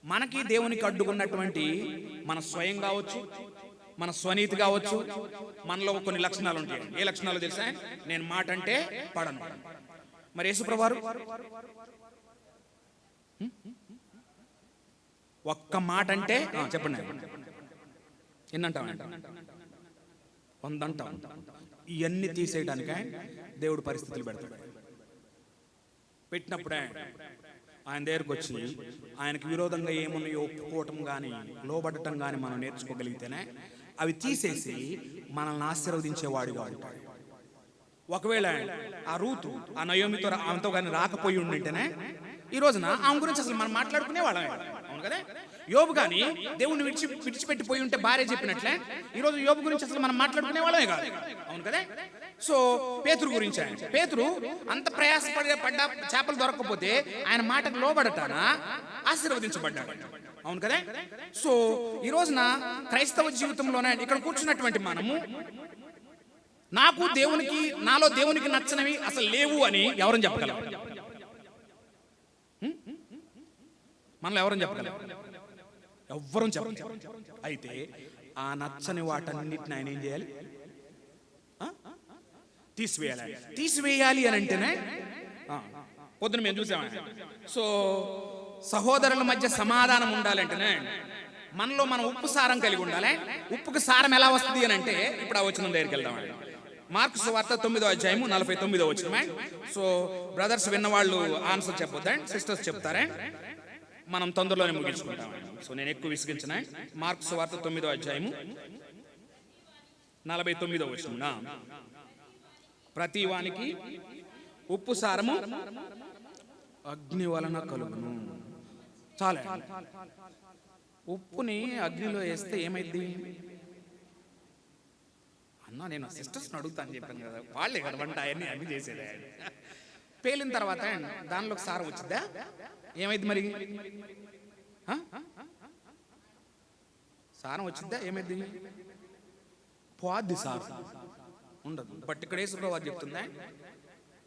మనకి దేవునికి అడ్డుకున్నటువంటి మన స్వయం కావచ్చు, మన స్వనీతి కావచ్చు, మనలో కొన్ని లక్షణాలు ఉంటాయి. ఏ లక్షణాలు తెలుసా? నేను మాట అంటే పడను. మరి యేసు ప్రభువారు ఒక్క మాట అంటే చెప్పండి ఎన్నంటాం? 100 అంటాం. ఇవన్నీ తీసేయడానికే దేవుడు పరిస్థితులు పెడతాడు. పెట్టినప్పుడే ఆయన దగ్గరకు వచ్చి ఆయనకు విరోధంగా ఏమున్నాయో ఒప్పుకోవటం కానీ లోబడటం కానీ మనం నేర్చుకోగలిగితేనే అవి తీసేసి మనల్ని ఆశీర్వదించేవాడిగా ఉంటాడు. ఒకవేళ ఆ రూతు ఆ నయోమితో ఆమెతో కానీ రాకపోయి ఉండింటేనే ఈ రోజున ఆమె గురించి అసలు మనం మాట్లాడుకునే వాళ్ళమే. అవును కదా. యోబు కానీ దేవుని విడిచిపెట్టిపోయి ఉంటే భార్య చెప్పినట్లే ఈ రోజు యోబు గురించి అసలు మనం మాట్లాడుకునే వాళ్ళమే కాదు. అవును కదా. పేతురు గురించి, పేతురు అంత ప్రయాసపడ్డ చేపలు దొరకకపోతే ఆయన మాటకు లోబడటానా ఆశీర్వదించబడ్డాడు. అవును కదా. ఈ రోజున క్రైస్తవ జీవితంలోనే ఇక్కడ కూర్చున్నటువంటి మనము నాలో దేవునికి నచ్చనివి అసలు లేవు అని ఎవరని చెప్పగలం? మనలో ఎవరని చెప్పగలం? ఎవ్వరూ చెప్పగలం. అయితే ఆ నచ్చని వాటన్నిటిని ఆయన ఏం చేయాలి? తీసివేయాలి అని అంటేనే పొద్దున మేము చూసామా. సో సహోదరుల మధ్య సమాధానం ఉండాలంటేనే మనలో మనం ఉప్పు సారం కలిగి ఉండాలి. ఉప్పుకి సారం ఎలా వస్తుంది అని అంటే ఇప్పుడు ఆ వచనం దగ్గరికి వెళ్దామండి. మార్కు సువార్త 9వ అధ్యాయము 49వ వచనమే. సో బ్రదర్స్ విన్నవాళ్ళు ఆన్సర్ చెప్పొద్దండి, సిస్టర్స్ చెప్తారే, మనం తొందరలోనే ముగించుకుంటామండి. సో నేను ఎక్కువ విసిగించిన. మార్కు సువార్త 9వ అధ్యాయము 49వ వచనం. ప్రతి వానికి ఉప్పు సారము అగ్ని వలన కలుగును. చాలా ఉప్పుని అగ్నిలో వేస్తే ఏమైంది అన్నా, నేను సిస్టర్స్ని అడుగుతాను చెప్పాను కదా, వాళ్ళే కదా వంట అవన్నీ అన్ని చేసేది. పేలిన తర్వాత దానిలోకి సారం వచ్చిందా, ఏమైంది మరి? సారం వచ్చిద్దా, ఏమైంది? పోద్ది సారం, ఉండదు. బట్ ఇక్కడ యేసుప్రభువు చెప్తుందా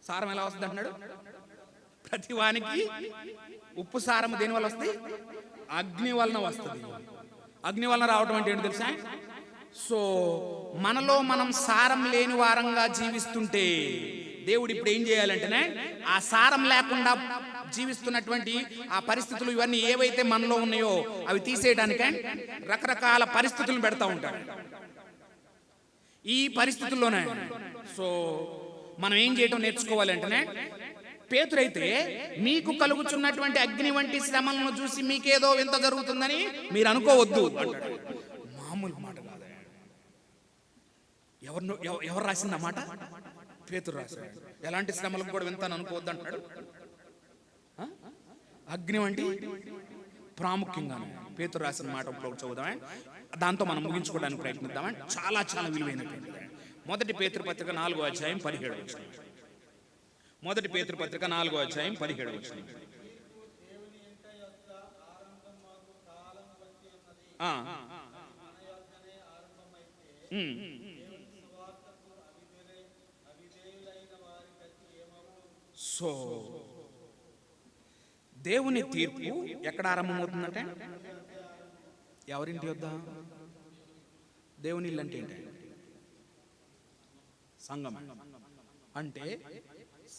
సారం ఎలా వస్తుంది అంటున్నాడు. ప్రతి వానికి ఉప్పు సారం దేని వల్ల వస్తుంది? అగ్ని వలన వస్తుంది. అగ్ని వలన రావటం అంటే ఏంటి తెలుసా? సో మనలో మనం సారం లేని వారంగా జీవిస్తుంటే దేవుడు ఇప్పుడు ఏం చేయాలంటేనే ఆ సారం లేకుండా జీవిస్తున్నటువంటి ఆ పరిస్థితులు ఇవన్నీ ఏవైతే మనలో ఉన్నాయో అవి తీసేయడానికే రకరకాల పరిస్థితులను పెడతా ఉంటాడు. ఈ పరిస్థితుల్లోనే సో మనం ఏం చేయటం నేర్చుకోవాలంటేనే, పేతురైతే మీకు కలుగుచున్నటువంటి అగ్ని వంటి శ్రమలను చూసి మీకేదో వింత జరుగుతుందని మీరు అనుకోవద్దు అంటాడు. మామూలు మాట కాదు. ఎవరు రాసింది అన్నమాట? పేతురు రాశాడు. ఎలాంటి శ్రమలకు కూడా వింత అనుకోవద్దు అంటాడు. అగ్ని వంటి ప్రాముఖ్యంగా పేతురు రాసిన మాట చదువుదామా, దాంతో మనం ముగించుకోవడానికి ప్రయత్నిద్దామా. చాలా చాలా విలువైనటువంటి మొదటి పేతురు పత్రిక 4వ అధ్యాయం 17వ వచనం. మొదటి పేతురు పత్రిక 4వ అధ్యాయం 17వ వచనం. సో దేవుని తీర్పు ఎక్కడ ఆరంభమవుతుందంటే ఎవరింటి వద్ద? దేవుని ఇల్లు అంటే ఏంటి? సంఘం. అంటే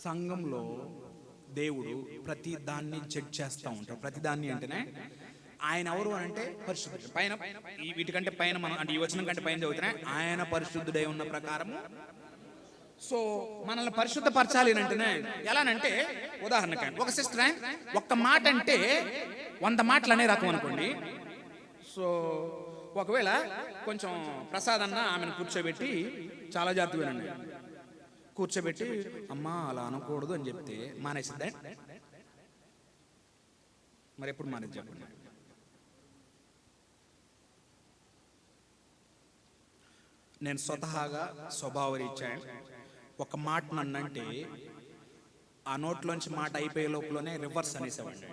సంఘంలో దేవుడు ప్రతి దాన్ని జడ్జ్ చేస్తూ ఉంటాడు. ప్రతి దాన్ని అంటేనే ఆయన ఎవరు అని అంటే పరిశుద్ధుడు. పైన వీటికంటే పైన మనం అంటే ఈ వచనం కంటే పైన చదువుతున్నా ఆయన పరిశుద్ధుడై ఉన్న ప్రకారము. సో మనల్ని పరిశుద్ధపరచాలి అంటేనే ఎలానంటే, ఉదాహరణకి ఒక సిస్టర్ ఒక్క మాట అంటే 100 మాటలు అనే రకం అనుకోండి. సో ఒకవేళ కొంచెం ప్రసాద్ అన్న ఆమెను కూర్చోబెట్టి, చాలా జాగ్రత్త వినండి, కూర్చోబెట్టి అమ్మా అలా అనకూడదు అని చెప్తే మానేసిద్దా? మరి ఎప్పుడు మానేది చెప్పండి? నేను స్వతహాగా స్వభావరీత్యా ఒక మాట నన్నంటే ఆ నోట్లోంచి మాట అయిపోయే లోపలనే రివర్స్ అనేసేవాడిని.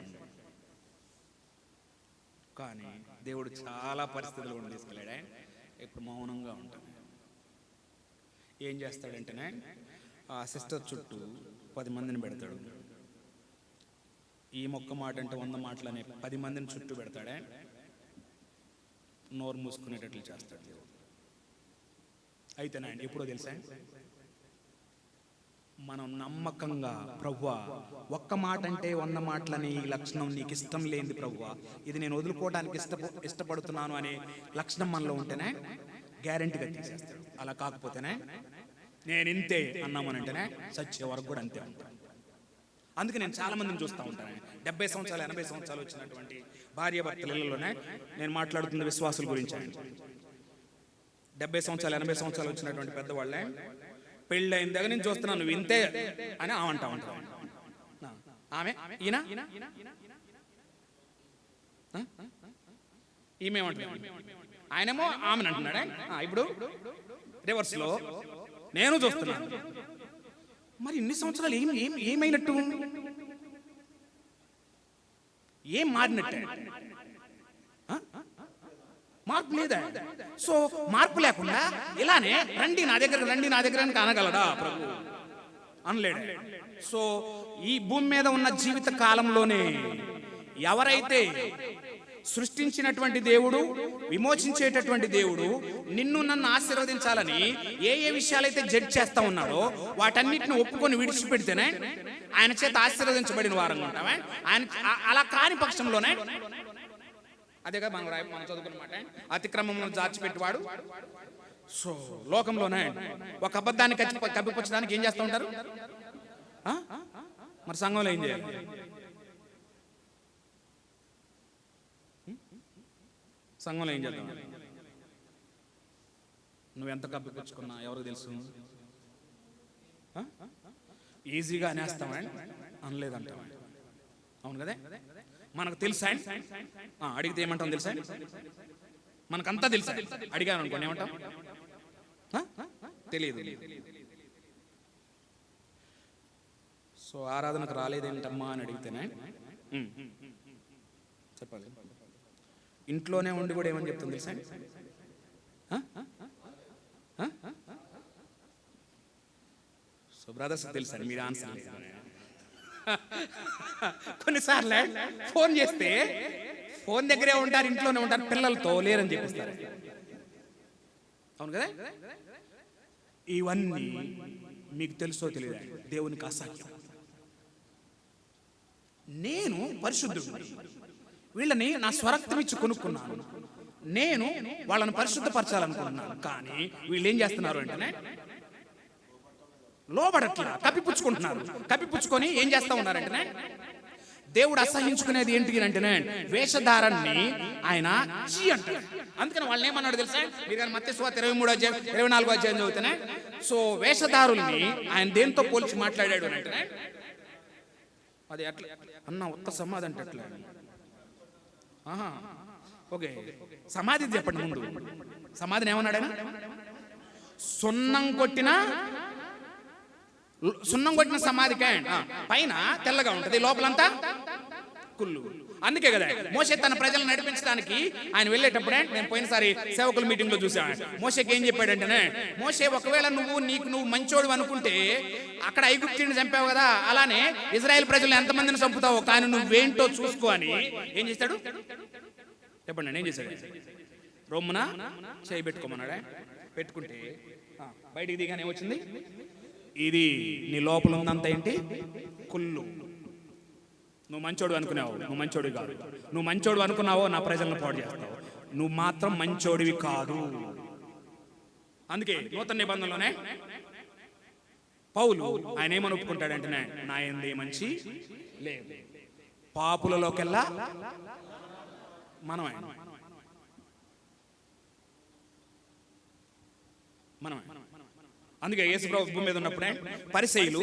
కానీ దేవుడు చాలా పరిస్థితులు కూడా తీసుకెళ్ళాడు. ఇప్పుడు మౌనంగా ఉంటాను. ఏం చేస్తాడంటేనే ఆ సిస్టర్ చుట్టూ 10 మందిని పెడతాడు. ఈ మొక్క మాట అంటే 100 మాటలనే 10 మందిని చుట్టూ పెడతాడే, నోరు మూసుకునేటట్లు చేస్తాడు దేవుడు. అయితేనే ఎప్పుడో తెలుసా, మనం నమ్మకంగా ప్రభువా ఒక్క మాట అంటే 100 మాటలని ఈ లక్షణం నీకు ఇష్టం లేనిది ప్రభువా, ఇది నేను వదులుకోవడానికి ఇష్టపడుతున్నాను అనే లక్షణం మనలో ఉంటేనే గ్యారెంటీగా తీసేస్తాడు. అలా కాకపోతేనే నేను ఇంతే అన్నామనంటేనే సచ్చే వరకు కూడా అంతే ఉంటాను. అందుకే నేను చాలా మందిని చూస్తూ ఉంటాను. 70 సంవత్సరాలు 80 సంవత్సరాలు వచ్చినటువంటి భార్య భర్తల ఇళ్లలోనే నేను మాట్లాడుతున్న విశ్వాసుల గురించి. 70 సంవత్సరాలు 80 సంవత్సరాలు వచ్చినటువంటి పెద్దవాళ్ళే పెళ్ళైన దగ్గర నుంచి చూస్తున్నాను, నువ్వు ఇంతే అని అంటా ఉంటావు. ఆమె ఈయన ఈమెమంటున్నాడు, ఆయనేమో ఆమెను అంటున్నాడే. ఇప్పుడు రివర్స్ లో నేను చూస్తున్నాను. మరి ఇన్ని సంవత్సరాలు ఏమైనట్టు, ఏం మారినట్టే? మార్పు లేదా? సో మార్పు లేకుండా ఇలానే రండి నా దగ్గర అనగలడా ప్రభు? అనలేడు. సో ఈ భూమి మీద ఉన్న జీవిత కాలంలోనే ఎవరైతే సృష్టించినటువంటి దేవుడు, విమోచించేటటువంటి దేవుడు నిన్ను నన్ను ఆశీర్వదించాలని ఏ ఏ విషయాలైతే జడ్జ్ చేస్తా ఉన్నాడో వాటన్నిటిని ఒప్పుకొని విడిచిపెడితేనే ఆయన చేత ఆశీర్వదించబడిన వారంగా ఉంటామే. ఆయన అలా కాని పక్షంలోనే అదేగా మనం చదువుకున్నమాట, అతిక్రమంలో దాచిపెట్టేవాడు. సో లోకంలోనే ఒక అబద్ధాన్ని కప్పిపుచ్చడానికి ఏం చేస్తూ ఉంటారు? మరి సంఘంలో ఏం చేయాలి? సంఘంలో ఏం చేద్దాం? నువ్వెంత కప్పిపుచ్చుకున్నా ఎవరికి తెలుసు? ఈజీగా అనేస్తామండి, అనలేదంటామండి. అవును కదా? మనకు తెలుసా? అడిగితే ఏమంటాం తెలుసా? మనకంతా తెలుసా? అడిగాను అనుకోండి ఏమంటాం? తెలియదు. సో ఆరాధనకు రాలేదేంటమ్మా అని అడిగితేనే చెప్పాలి. ఇంట్లోనే ఉండి కూడా ఏమని చెప్తుంది తెలుసా? సో బ్రదర్స్ తెలుసా మీరు ఆన్సర్ లేదు. కొన్నిసార్లు ఫోన్ చేస్తే ఫోన్ దగ్గరే ఉంటారు, ఇంట్లోనే ఉంటారు, పిల్లలతో లేరని చెప్పిస్తారు. అవును కదా? ఇవన్నీ మీకు తెలుసో తెలియదా? దేవునికి అసహ్యం. నేను పరిశుద్ధుడు, వీళ్ళని నా స్వరక్తం ఇచ్చి కొనుక్కున్నాను, నేను వాళ్ళని పరిశుద్ధపరచాలనుకుంటున్నాను. కానీ వీళ్ళు ఏం చేస్తున్నారు అంటేనే లోబడట్లా, కప్పిపుచ్చుకుంటున్నారు. కప్పిపుచ్చుకొని ఏం చేస్తా ఉన్నారంటేనే దేవుడు అసహించుకునేది ఏంటి అంటేనే వేషధారాన్ని ఆయన చీ అంటారు. అందుకని వాళ్ళని ఏమన్నాడు తెలుసా? మీరు కానీ మత్తయి సువార్త 23-24 అధ్యాయం చదివితేనే సో వేషధారుల్ని ఆయన దేంతో పోల్చి మాట్లాడాడు అంటేనే అది అట్లా అన్న ఉత్త సమాధి అంటే అట్లా. ఓకే, సమాధి చెప్పండి ముందు. సమాధిని ఏమన్నాడు? సున్నం కొట్టిన సమాధికే పైన తెల్లగా ఉంటది, లోపలంతా కుళ్ళు. అందుకే కదా మోషే తన ప్రజలను నడిపించడానికి ఆయన వెళ్ళేటప్పుడే, నేను పోయినసారి సేవకుల మీటింగ్ లో చూసాను, మోషేకి ఏం చెప్పాడంటేనే, మోషే ఒకవేళ నువ్వు మంచోడు అనుకుంటే అక్కడ ఐగుప్తుని చంపావు కదా, అలానే ఇజ్రాయెల్ ప్రజలు ఎంతమందిని చంపుతావో కానీ నువ్వేంటో చూసుకో అని ఏం చేశాడు చెప్పండి. ఏం చేశాడు? రొమ్మున చేయి పెట్టుకోమన్నాడా? పెట్టుకుంటే బయటికి దిగానే వచ్చింది, ఇది నీ లోపల ఉందంత ఏంటి? కుళ్ళు. నువ్వు మంచోడు అనుకున్నావు, నువ్వు మంచోడివి కాదు. నువ్వు మంచోడు అనుకున్నావో నా ప్రజలను పాడు చేస్తావు. నువ్వు మాత్రం మంచోడివి కాదు. అందుకే నూతన నిబంధనలోనే పౌలు ఆయన ఏమని ఒప్పుకుంటాడంటే, నా యందు మంచి లేదు, పాపులలోకెల్లా మనమే. అందుకే యేసుప్రభు భూమి మీద ఉన్నప్పుడే పరిసయ్యులు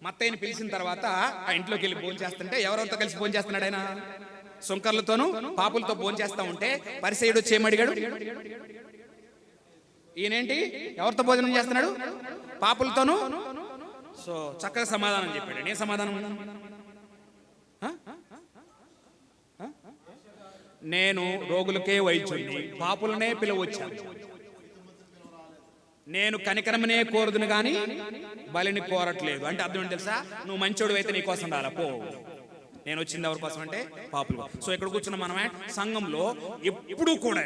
మత్తయిని పిలిచిన తర్వాత ఆ ఇంట్లోకి వెళ్ళి భోజనం చేస్తుంటే ఎవరెవరితో కలిసి భోజనం చేస్తున్నాడు ఆయన? సుంకర్లతోనూ పాపులతో భోజనం చేస్తా ఉంటే పరిసయ్యుడు వచ్చి ఏమడిగాడు? ఈయనేంటి ఎవరితో భోజనం చేస్తున్నాడు? పాపులతోనూ. సో చక్కగా సమాధానం చెప్పాడు. ఏ సమాధానం? నేను రోగులకే వైద్యుడిని, పాపులనే పిలవచ్చాను. నేను కనికరమనే కోరుదును కానీ బలిని కోరట్లేదు. అంటే అర్థం ఏంటి తెలుసా? నువ్వు మంచోడు అయితే నీ కోసం రాలా, పో. నేను వచ్చింది ఎవరి కోసం అంటే పాపులు. సో ఇక్కడ కూర్చున్న మనమే సంఘంలో ఎప్పుడూ కూడా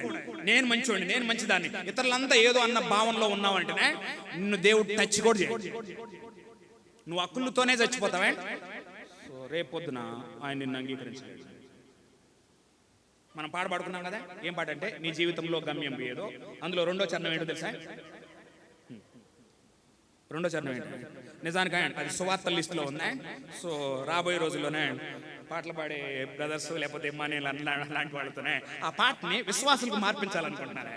నేను మంచోడిని, నేను మంచిదాన్ని, ఇతరులంతా ఏదో అన్న భావనలో ఉన్నావంటేనే నిన్ను దేవుడు టచ్ కూడా చేయడు. నువ్వు అక్కులతోనే చచ్చిపోతావే. సో రేపు పొద్దున ఆయన నిన్ను అంగీకరించలేదు. మనం పాట పాడుకున్నాం కదా, ఏం పాట అంటే నీ జీవితంలో గమ్యం ఏదో. అందులో రెండో చరణం ఏంటో తెలుసా? రెండో చరణం ఏంటి? నిజానికి అది సువార్త లిస్టులో ఉంది. సో రాబోయే రోజుల్లోనే పాటలు పాడే బ్రదర్స్ లేకపోతే ఇమ్మానుయేల్ అలాంటి వాళ్ళతోనే ఆ పాటని విశ్వాసులకు మార్పించాలనుకుంటున్నారు.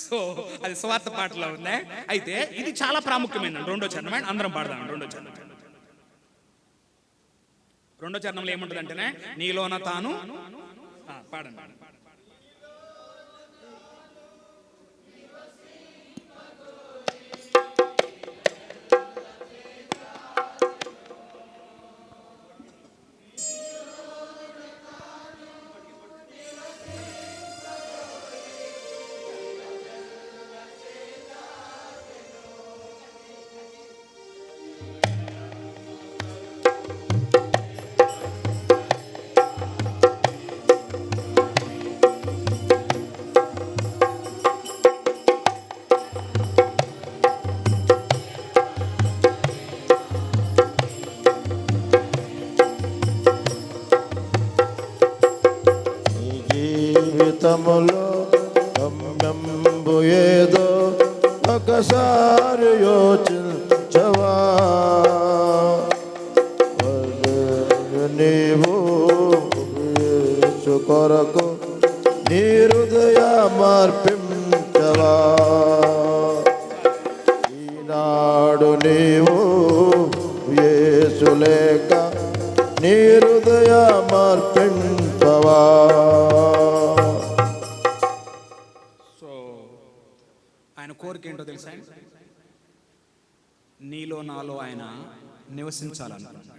సో అది సువార్త పాటలో ఉంది. అయితే ఇది చాలా ప్రాముఖ్యమైనది. రెండో చరణం అందరం పాడదాం. రెండో చరణంలో ఏముంటుంది అంటేనే నీలోన తాను పాడండి. ఒకసారి యోచించవా, నీవు యేసు కొరకు నీ హృదయమర్పించవా. ఈనాడు నీవు యేసు లేక నీ హృదయమర్పించవా. సో ఆయన కోరిక ఏంటో తెలుసా? నీలో నాలో ఆయన నివసించాలనుకున్నాడు.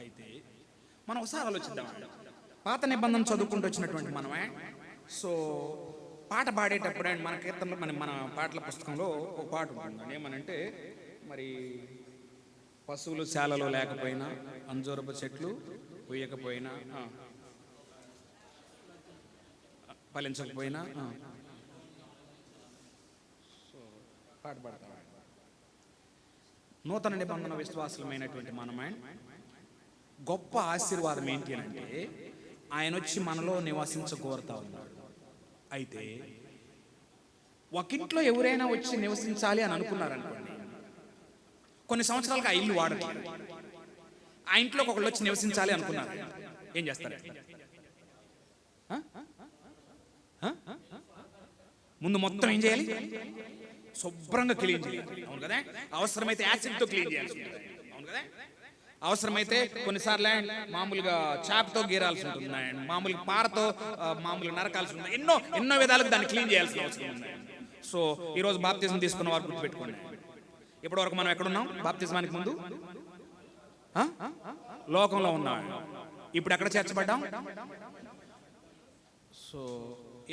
అయితే మనం ఒకసారి ఆలోచిద్దాం. పాత నిబంధన చదువుకుంటూ వచ్చినటువంటి మనమే సో పాట పాడేటప్పుడు అండ్ మన కీర్తనలో మన పాటల పుస్తకంలో ఒక పాట ఉంటుంది. ఏమనంటే మరి పశువులు శాలలో లేకపోయినా, అంజూరపు చెట్లు ఉయ్యకపోయినా, ఫలించకపోయినా సో పాట పాడతాం. నూతన నిబంధన విశ్వాసమైనటువంటి మనమే గొప్ప ఆశీర్వాదం ఏంటి అంటే ఆయన వచ్చి మనలో నివసించకోరుతా ఉన్నాడు. అయితే ఒకింట్లో ఎవరైనా వచ్చి నివసించాలి అని అనుకున్నారనుకోండి, కొన్ని సంవత్సరాలుగా ఆ ఇల్లు వాడట్లేదు, ఆ ఇంట్లోకి ఒకళ్ళు వచ్చి నివసించాలి అనుకున్నారు, ఏం చేస్తారు? ముందు మొత్తం ఏం చేయాలి? శుభ్రంగా క్లీన్ చేయాలి. అవును కదా? అవసరమైతే యాసిడ్తో క్లీన్ చేయాల్సి ఉంటుంది. అవును కదా? అవసరమైతే కొన్నిసార్లు మామూలుగా చాప్తో గీరాల్సి ఉంటుంది, మామూలుగా పారతో మామూలుగా నరకాల్సి ఉంటుంది. ఎన్నో విధాలకు దాన్ని క్లీన్ చేయాల్సిన అవసరం ఉంది. సో ఈరోజు బాప్తిజం తీసుకున్న వారు గుర్తుపెట్టుకోండి, ఇప్పటి వరకు మనం ఎక్కడున్నాం? బాప్తిజమానికి ముందు లోకంలో ఉన్నాం. ఇప్పుడు ఎక్కడ చేర్చబడ్డాం? సో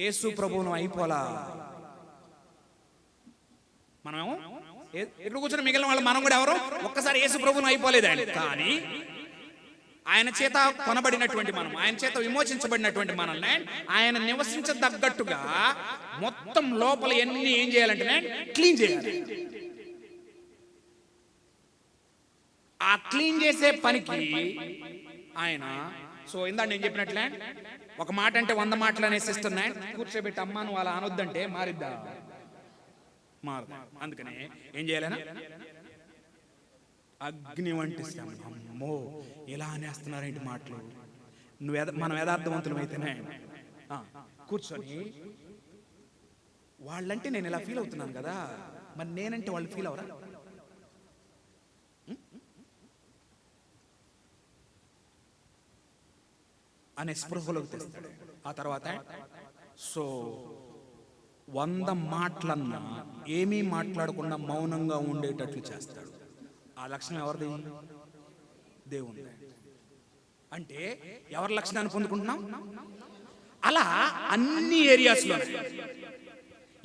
యేసు ప్రభువును అయిపోలా. మనమేమో ఇక్కడ కూర్చొని మిగిలిన వాళ్ళు మనం కూడా ఎవరు ఒక్కసారి యేసు ప్రభువును అయిపోలేదండి. కానీ ఆయన చేత కొనబడినటువంటి మనం, ఆయన చేత విమోచించబడినటువంటి మనల్ని ఆయన నివసించదగ్గట్టుగా మొత్తం లోపల ఎన్ని ఏం చేయాలంటే క్లీన్ చేయాలి. ఆ క్లీన్ చేసే పనికి ఆయన సో ఇందా నేను చెప్పినట్లే ఒక మాట అంటే 100 మాటలు అనే సిస్టర్ కూర్చోబెట్టి అమ్మా నువ్వు అలా అనొద్దంటే మారిద్దా? మారదు. అందుకనే ఏం చేయాలనా? అగ్ని వంటి అమ్మో ఇలా అనేస్తున్నారేంటి మాటలు. మనం యథార్థవంతులమైతేనే కూర్చొని వాళ్ళంటే నేను ఇలా ఫీల్ అవుతున్నాను కదా, మరి నేనంటే వాళ్ళు ఫీల్ అవరా? అనే స్పృహలోకి తెస్తాడు. ఆ తర్వాత సో 100 మాటలన్నా ఏమీ మాట్లాడకుండా మౌనంగా ఉండేటట్లు చేస్తాడు. ఆ లక్షణం ఎవరిది? దేవుని. అంటే ఎవరి లక్షణాన్ని పొందుకుంటున్నాం? అలా అన్ని ఏరియాస్లో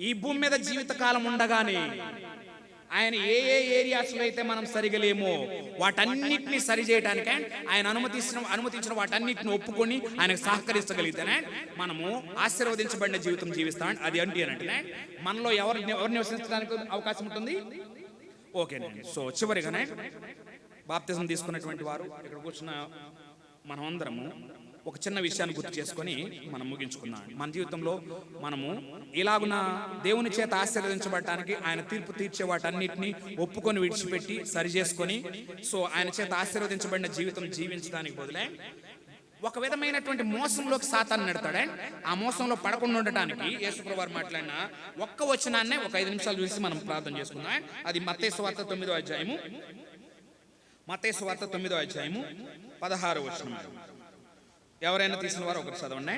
ఈ భూమి మీద జీవితకాలం ఉండగానే ఆయన ఏ ఏరియాస్లో అయితే మనం సరిగలేమో వాటన్నిటిని సరి చేయడానికే ఆయన అనుమతించిన వాటన్నిటిని ఒప్పుకొని ఆయనకు సహకరించగలిగితేనే మనము ఆశీర్వదించబడిన జీవితం జీవిస్తాం. అది అంటే మనలో ఎవరు నివసించడానికి అవకాశం ఉంటుంది? ఓకేనండి. సో చివరిగానే బాప్తిజం తీసుకున్నటువంటి వారు ఇక్కడ కూర్చున్న మనం అందరము ఒక చిన్న విషయాన్ని గుర్తు చేసుకొని మనం ముగించుకున్నాం. మన జీవితంలో మనము ఇలాగున దేవుని చేత ఆశీర్వదించబడటానికి ఆయన తీర్పు తీర్చే వాటన్నిటిని ఒప్పుకొని విడిచిపెట్టి సరి చేసుకొని సో ఆయన చేత ఆశీర్వదించబడిన జీవితం జీవించడానికి బదులే ఒక విధమైనటువంటి మోసంలోకి సాతాను నెడతాడే. ఆ మోసంలో పడకుండా ఉండటానికి యేసుప్రభువు వారు మాట్లాడిన ఒక్క వచనాన్నే ఒక 5 నిమిషాలు చూసి మనం ప్రార్థన చేసుకుందాం. అది మత్తయి సువార్త 9వ అధ్యాయము, మత్తయి సువార్త 9వ అధ్యాయము 16వ వచనం. ఎవరైనా తీసిన వారు ఒకటి చదవండి.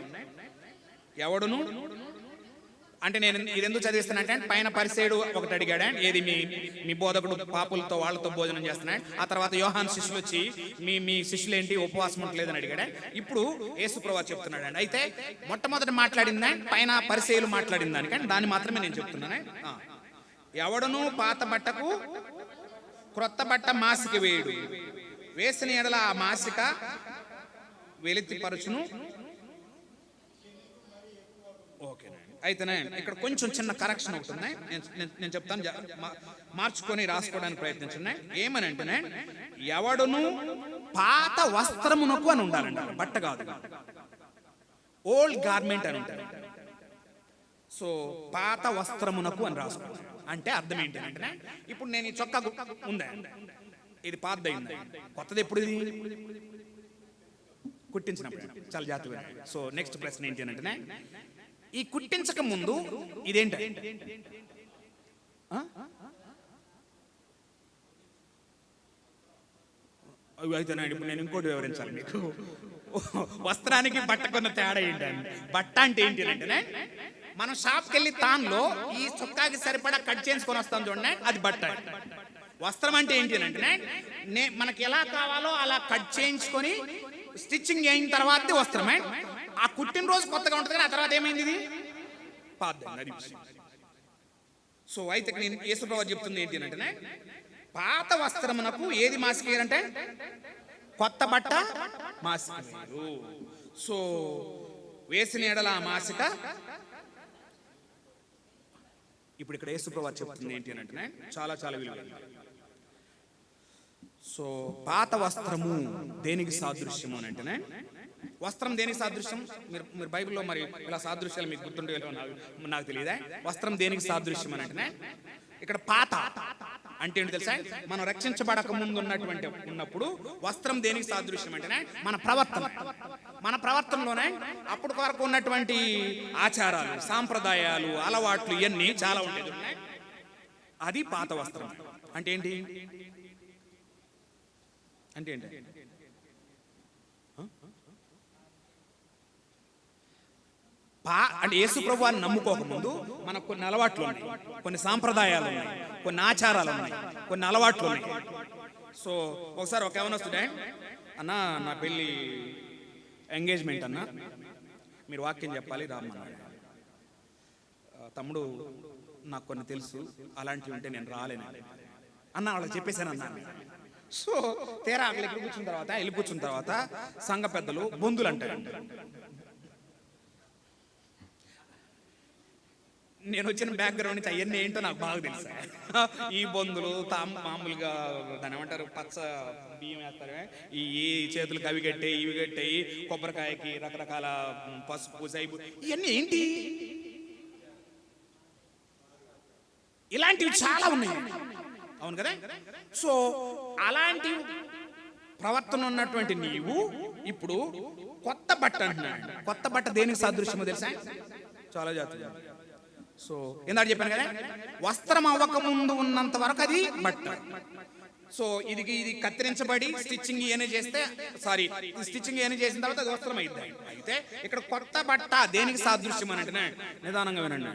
ఎవడును అంటే నేను ఇది ఎందుకు చదివిస్తానంటే పైన పరిసేయుడు ఒకటి అడిగాడు, ఏది మీ బోధకుడు పాపులతో వాళ్ళతో భోజనం చేస్తున్నాడు. ఆ తర్వాత యోహాను శిష్యులు వచ్చి మీ శిష్యులు ఏంటి ఉపవాసం ఉండలేదని అడిగాడు. ఇప్పుడు యేసుప్రభువు చెప్తున్నాడు అండి. అయితే మొట్టమొదటి మాట్లాడిందా పైన పరిసేయులు మాట్లాడిన దానికంటే దాన్ని మాత్రమే నేను చెప్తున్నాను. ఎవడును పాత బట్టకు క్రొత్త బట్ట మాసిక వేయుడు, వేసిన ఎడల ఆ మాసిక వెలితిపరచును. ఓకే, అయితేనే ఇక్కడ కొంచెం చిన్న కరెక్షన్ అవుతుంది, నేను చెప్తాను, మార్చుకొని రాసుకోవడానికి ప్రయత్నించండి. ఏమని అంటేనే ఎవడును పాత వస్త్రమునకు అని ఉండాలండి, బట్ట కాదు, ఓల్డ్ గార్మెంట్ అని ఉంటారు. సో పాత వస్త్రమునకు అని రాసుకోండి. అంటే అర్థం ఏంటి అంటే, ఇప్పుడు నేను ఈ చొక్కా ఉందా, ఇది పాతదైంది, కొత్తది ఎప్పుడు ఇది కుట్టించినప్పుడు. చాలా జాగ్రత్తగా. సో నెక్స్ట్ ప్రశ్న ఏంటి అంటే, ఈ కుట్టించక ముందు ఇదేంటి? అయితే ఇప్పుడు నేను ఇంకోటి వివరించాలి మీకు. వస్త్రానికి బట్టకున్న తేడా ఏంటంటే, బట్ట అంటే ఏంటి అంటే, మనం షాప్కి వెళ్ళి తాన్లో ఈ చొక్కాకి సరిపడా కట్ చేసుకొని వస్తాం చూడండి, అది బట్ట. వస్త్రం అంటే ఏంటి అంటే, మనకి ఎలా కావాలో అలా కట్ చేయించుకొని స్టిచ్చింగ్ అయిన తర్వాత వస్త్రమే. ఆ కుట్టిన రోజు కొత్తగా ఉంటుంది కానీ ఆ తర్వాత ఏమైంది, ఇది పాతది. సో అయితే నేను యేసుప్రభువు చెప్తుంది ఏంటి అంటే, పాత వస్త్రమునకు ఏది మాసిక అంటే కొత్త బట్ట మాసిక వేరు. సో వేసిన ఎడల ఆ మాసిక. ఇప్పుడు ఇక్కడ యేసుప్రభువు చెప్తుంది ఏంటి అంటే చాలా చాలా విలువైనది. సో పాత వస్త్రము దేనికి సాదృశ్యము అని అంటేనే, వస్త్రం దేనికి సాదృశ్యం? మీరు బైబిల్లో మరి ఇలా సాదృశ్యాలు మీకు గుర్తుండే నాకు తెలియదా? వస్త్రం దేనికి సాదృశ్యం అని అంటేనే, ఇక్కడ పాత అంటే ఏంటి తెలుసా? మనం రక్షించబడక ముందు ఉన్నప్పుడు వస్త్రం దేనికి సాదృశ్యం అంటేనే మన ప్రవర్తనలోనే అప్పటి వరకు ఉన్నటువంటి ఆచారాలు, సాంప్రదాయాలు, అలవాట్లు ఇవన్నీ చాలా ఉండేది. అది పాత వస్త్రం. అంటే ఏంటి అంటే ఏంటి అంటే యేసుప్రభువుని నమ్ముకోకముందు మనకు కొన్ని అలవాట్లు ఉన్నాయి, కొన్ని సాంప్రదాయాలు ఉన్నాయి, కొన్ని ఆచారాలు ఉన్నాయి, కొన్ని అలవాట్లు ఉన్నాయి. సో ఒకసారి ఒక యవనస్తుడే, అన్న నా పెళ్ళి ఎంగేజ్మెంట్ అన్న, మీరు వాక్యం చెప్పాలి రామన్నాడు. తమ్ముడు నాకు కొన్ని తెలుసు, అలాంటివి ఉంటే నేను రాలేను అన్న, వాళ్ళకి చెప్పేశాను అన్న. సో తీరా వెళ్ళి కూర్చున్న తర్వాత సంఘ పెద్దలు బొందులు అంటారు. నేను వచ్చిన బ్యాక్గ్రౌండ్ నుంచి అవన్నీ ఏంటో నాకు బాగా తెలుసు. ఈ బొందులు మామూలుగా దాని ఏమంటారు, పచ్చ బియ్యం వేస్తారు, ఈ చేతులకు అవి కట్టాయి, ఇవి కట్టాయి, కొబ్బరికాయకి రకరకాల పసుపు సైపు, ఇవన్నీ ఏంటి? ఇలాంటివి చాలా ఉన్నాయి, అవును కదా? సో అలాంటి ప్రవర్తన ఉన్నటువంటి నీవు ఇప్పుడు కొత్త బట్ట అంటున్నాడు. కొత్త బట్ట దేనికి సాదృశ్యమో తెలుసా? చాలా జాగ్రత్తగా. సో ఇందాక చెప్పాను కదా, వస్త్రం అవ్వక ముందు ఉన్నంత వరకు అది బట్ట. సో ఇది కత్తిరించబడి స్టిచ్చింగ్ ఏనే చేస్తే, స్టిచ్చింగ్ ఏనే చేసిన తర్వాత అది వస్త్రం అయింది. అయితే ఇక్కడ కొత్త బట్ట దేనికి సాదృశ్యం అని అంటే, నిదానంగా వినండి.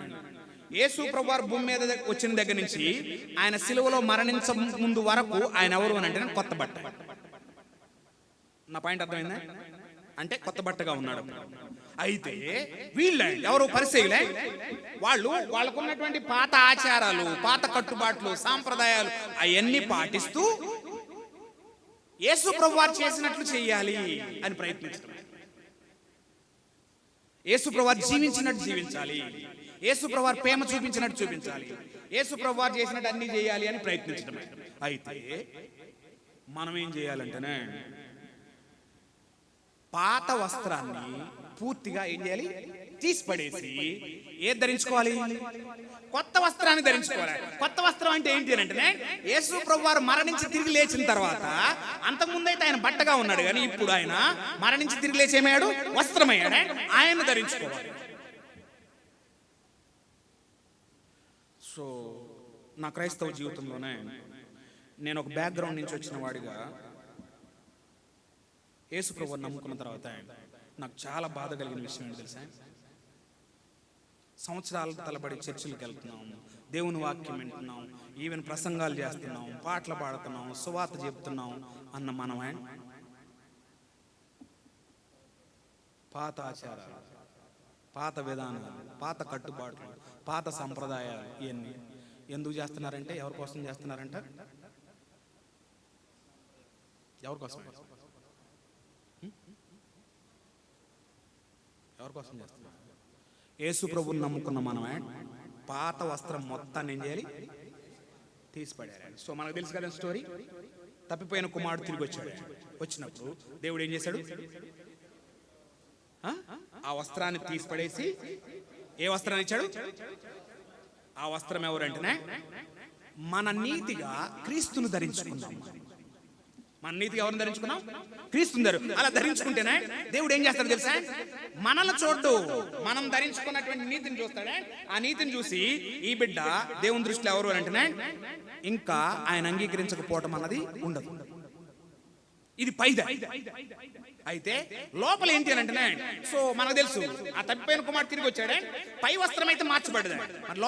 యేసు ప్రభువు భూమి మీద వచ్చిన దగ్గర నుంచి ఆయన సిలువలో మరణించ ముందు వరకు ఆయన ఎవరు అని అంటే కొత్త బట్ట. నా పాయింట్ అర్థమైందా? అంటే కొత్త బట్టగా ఉన్నాడు. అయితే వీళ్ళ ఎవరు? పరిసయ్యులే. వాళ్ళకున్నటువంటి పాత ఆచారాలు, పాత కట్టుబాట్లు, సాంప్రదాయాలు అవన్నీ పాటిస్తూ యేసు ప్రభువు చేసినట్లు చేయాలి అని ప్రయత్నించడం. యేసు ప్రభువు జీవించినట్టు జీవించాలి, యేసు ప్రభువు ప్రేమ చూపించినట్టు చూపించాలి, యేసు ప్రభువు చేసినట్టు అన్ని చేయాలి అని ప్రయత్నించడం. అయితే మనం ఏం చేయాలంటేనే, పాత వస్త్రాన్ని పూర్తిగా ఏం చేయాలి? తీసి పడేసి ఏది ధరించుకోవాలి? కొత్త వస్త్రాన్ని ధరించుకోవాలి. కొత్త వస్త్రం అంటే ఏంటి అంటే, యేసు ప్రభువు మరణించి తిరిగి లేచిన తర్వాత, అంతకుముందైతే ఆయన బట్టగా ఉన్నాడు కానీ ఇప్పుడు ఆయన మరణించి తిరిగి లేచి ఏమయ్యాడు? వస్త్రమయ్యాడు. ఆయన ధరించుకోవాలి. సో నా క్రైస్తవ జీవితంలోనే నేను ఒక బ్యాక్గ్రౌండ్ నుంచి వచ్చిన వాడిగా యేసు ప్రభువుని నమ్ముకున్న తర్వాత నాకు చాలా బాధ కలిగిన విషయం ఏంటి తెలుసా? సంవత్సరాల తలబడి చర్చిలకు వెళ్తున్నాం, దేవుని వాక్యం వింటున్నాం, ఈవెన్ ప్రసంగాలు చేస్తున్నాం, పాటలు పాడుతున్నాం, సువార్త చెప్తున్నాం అన్న మనమే పాత ఆచారాలు, పాత విధానాలు, పాత కట్టుబాట్లు, పాత సంప్రదాయాలు ఇవన్నీ ఎందుకు చేస్తున్నారంటే, ఎవరి కోసం చేస్తున్నారంట? ఎవరి కోసం చేస్తున్నారు? యేసు ప్రభువుని నమ్ముకున్న మనమే పాత వస్త్రం మొత్తాన్ని ఏం చేయాలి? తీసి పడేయాలి. సో మనకు తెలుసు కదా స్టోరీ, తప్పిపోయిన కుమారుడు తిరిగి వచ్చాడు. వచ్చినప్పుడు దేవుడు ఏం చేశాడు? ఆ వస్త్రాన్ని తీసి పడేసి ఏ వస్త్రాన్ని ఇచ్చాడు? ఆ వస్త్రం ఎవరంటేనే మన నీతిగా క్రీస్తును ధరించుకుందాం. మన నీతిగా ఎవరిని ధరించుకున్నాం? క్రీస్తుని అలా ధరించుకుంటేనే దేవుడు ఏం చేస్తాడు తెలుసా? మనల్ని చూడ్డు, మనం ధరించుకున్నటువంటి నీతిని చూస్తాడే. ఆ నీతిని చూసి ఈ బిడ్డ దేవుని దృష్టిలో ఎవరు అంటేనే ఇంకా ఆయన అంగీకరించకపోవటం అన్నది ఉండదు. ఇది పైదే. అయితే లోపల ఏంటి అని అంటేనే, సో మనకు తెలుసు ఆ తప్పిపోయిన కుమారుడు తిరిగి వచ్చాడే, పై వస్త్రం అయితే మార్చబడ్డది, మరి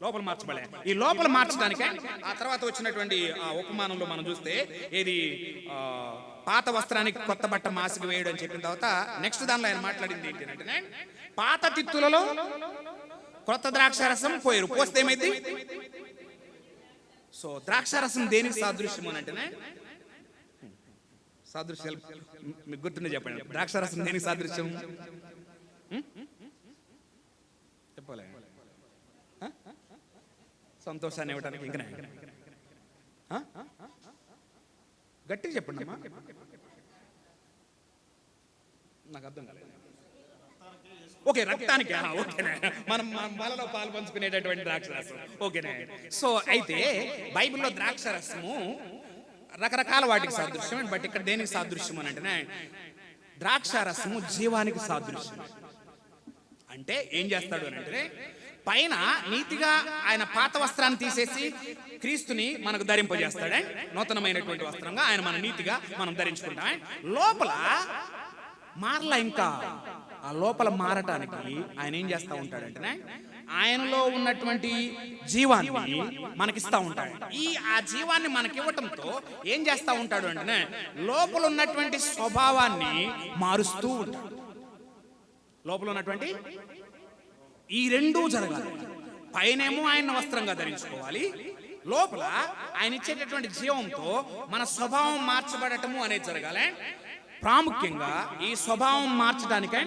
లోపల మార్చబడే. ఈ లోపల మార్చడానికే ఆ తర్వాత వచ్చినటువంటి ఆ ఉపమానంలో మనం చూస్తే ఏది పాత వస్త్రానికి కొత్త బట్ట మాసిక వేయడం అని చెప్పిన తర్వాత నెక్స్ట్ దానిలో ఆయన మాట్లాడింది ఏంటి అంటే, పాత తిత్తులలో కొత్త ద్రాక్షారసం పోయారు, పోస్తే ఏమైంది? సో ద్రాక్షారసం దేనికి సాదృశ్యం అని అంటేనే, సాదృశ్యాలు మీకు గుర్తుండే చెప్పండి. ద్రాక్షారసం దేనికి సాదృశ్యం చెప్పలే? సంతోషాన్ని ఇవ్వడానికి. ఇంకా గట్టిగా చెప్పండి అమ్మా, నాకు అర్థం కాలేదు. ఓకే, రక్తానికి. ఓకేనే, మనం బలలో పాలు పంచుకునేటటువంటి ద్రాక్షరసం. ఓకేనే. సో అయితే బైబిల్లో ద్రాక్షరసము రకరకాల వాటికి సాదృశ్యం. బట్ ఇక్కడ దేనికి సాదృశ్యం అని అంటేనే, ద్రాక్షారసము జీవానికి సాదృశ్యం. అంటే ఏం చేస్తాడు అని అంటే, పైన నీతిగా ఆయన పాత వస్త్రాన్ని తీసేసి క్రీస్తుని మనకు ధరింపజేస్తాడే, నూతనమైనటువంటి వస్త్రంగా ఆయన మన నీతిగా మనం ధరించుకుంటాం. లోపల మారలా, ఇంకా ఆ లోపల మారటానికి ఆయన ఏం చేస్తూ ఉంటాడంటే, ఆయనలో ఉన్నటువంటి జీవాన్ని మనకిస్తా ఉంటాడు. ఆ జీవాన్ని మనకివ్వటంతో ఏం చేస్తూ ఉంటాడు అంటే, లోపల ఉన్నటువంటి స్వభావాన్ని మారుస్తూ ఉంటాడు. లోపల ఉన్నటువంటి ఈ రెండూ జరగాలి. పైనేమో ఆయన వస్త్రంగా ధరించుకోవాలి, లోపల ఆయన ఇచ్చేటటువంటి జీవంతో మన స్వభావం మార్చబడటము అనేది జరగాలి. ప్రాముఖ్యంగా ఈ స్వభావం మార్చడానికే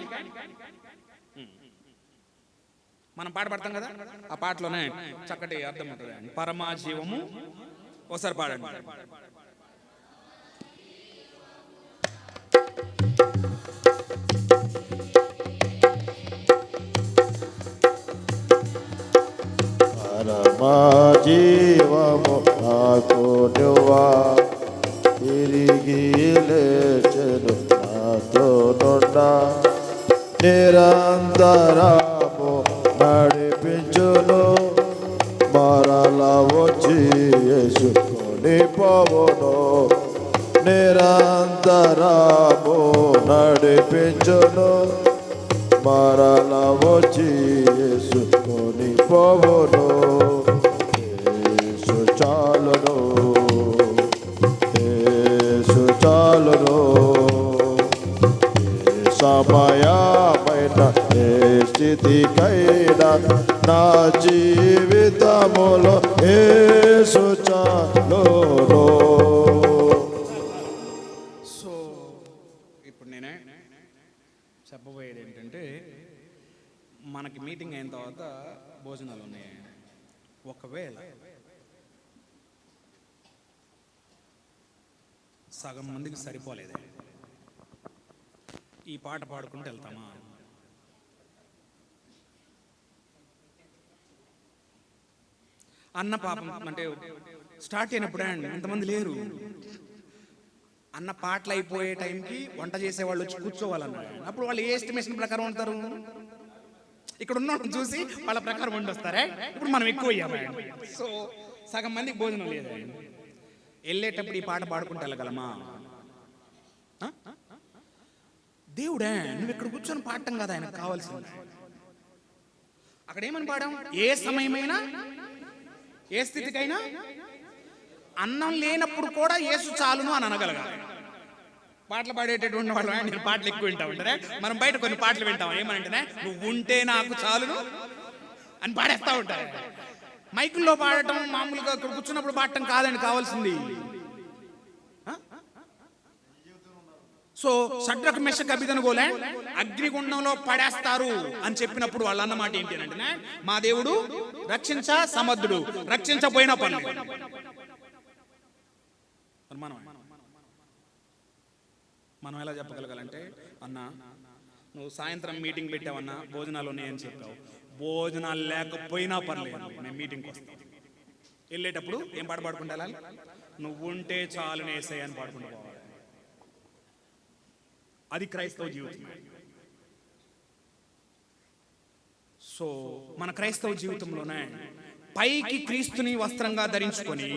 మనం పాట పాడతాం కదా, ఆ పాటలోనే చక్కటి అర్థం ఉంటుంది. పరమాజీవము ఒకసారి పాడండి. పరమాజీవము నాకు నువ్వా, తిరిగి లేచెను నాతో నుండా, నిరంతరము నడిపించును, మరల వచ్చి యేసుకొని పోవును. నిరంతరము నడిపించును, మరల వచ్చి యేసుకొని పోవును. యేసు చాలును, యేసు చాలును, సమయమైన ఏ స్థితికైనా నా జీవితములో యేసు చాలును. సో ఇప్పుడు నేనే చెప్పబోయేది ఏంటంటే, మనకి మీటింగ్ అయిన తర్వాత భోజనాలు ఉన్నాయి. ఒకవేళ సగం మందికి సరిపోలేదే, ఈ పాట పాడుకుంటూ వెళ్తామా? అన్న పాపం అంటే స్టార్ట్ అయినప్పుడే అండి ఇంతమంది లేరు. అన్న పాటలు అయిపోయే టైంకి వంట చేసేవాళ్ళు వచ్చి కూర్చోవాలన్నాడు. అప్పుడు వాళ్ళు ఏ ఎస్టిమేషన్ ప్రకారం ఉంటారు? ఇక్కడ ఉన్న చూసి వాళ్ళ ప్రకారం వండి వస్తారే. ఇప్పుడు మనం ఎక్కువ అయ్యాము, సో సగం మందికి భోజనం లేదు. వెళ్ళేటప్పుడు ఈ పాట పాడుకుంటూ వెళ్ళగలమా? దేవుడే నువ్వు ఇక్కడ కూర్చొని పాడటం కదా ఆయనకు కావాల్సింది. అక్కడ ఏమని పాడాం? ఏ సమయమైనా ఏ స్థితికైనా అన్నం లేనప్పుడు కూడా యేసు చాలును అని అనగలగాలి. పాటలు పాడేటటువంటి వాళ్ళు నేను పాటలు ఎక్కువ వింటా ఉంటారే. మనం బయట కొన్ని పాటలు వింటాం, ఏమంటేనే నువ్వు ఉంటే నాకు చాలును అని పాడేస్తా ఉంటారు. మైకుల్లో పాడటం మామూలుగా ఇక్కడ కూర్చున్నప్పుడు పాడటం కాదని కావాల్సింది. సో షడ్రక్ మెషక్ అబేద్నెగోలే అగ్నిగుండంలో పడేస్తారు అని చెప్పినప్పుడు వాళ్ళు అన్నమాట ఏంటి అంటే, మా దేవుడు రక్షించ సమర్థుడు, రక్షించపోయినా పర్లేదు. మనం ఎలా చెప్పగలగాలంటే, అన్నా నువ్వు సాయంత్రం మీటింగ్ పెట్టావన్నా, భోజనాలు ఉన్నాయని చెప్పావు, భోజనాలు లేకపోయినా పర్లేదు, మేము మీటింగ్కి వస్తాం. వెళ్ళేటప్పుడు ఏం పాట పాడుకుంటా వెళ్ళాలి? నువ్వుంటే చాలు నేసే అని పాడుకుంటూ పోవాలి. అది క్రైస్తవ జీవితం. సో మన క్రైస్తవ జీవితంలోనే పైకి క్రీస్తుని వస్త్రంగా ధరించుకొని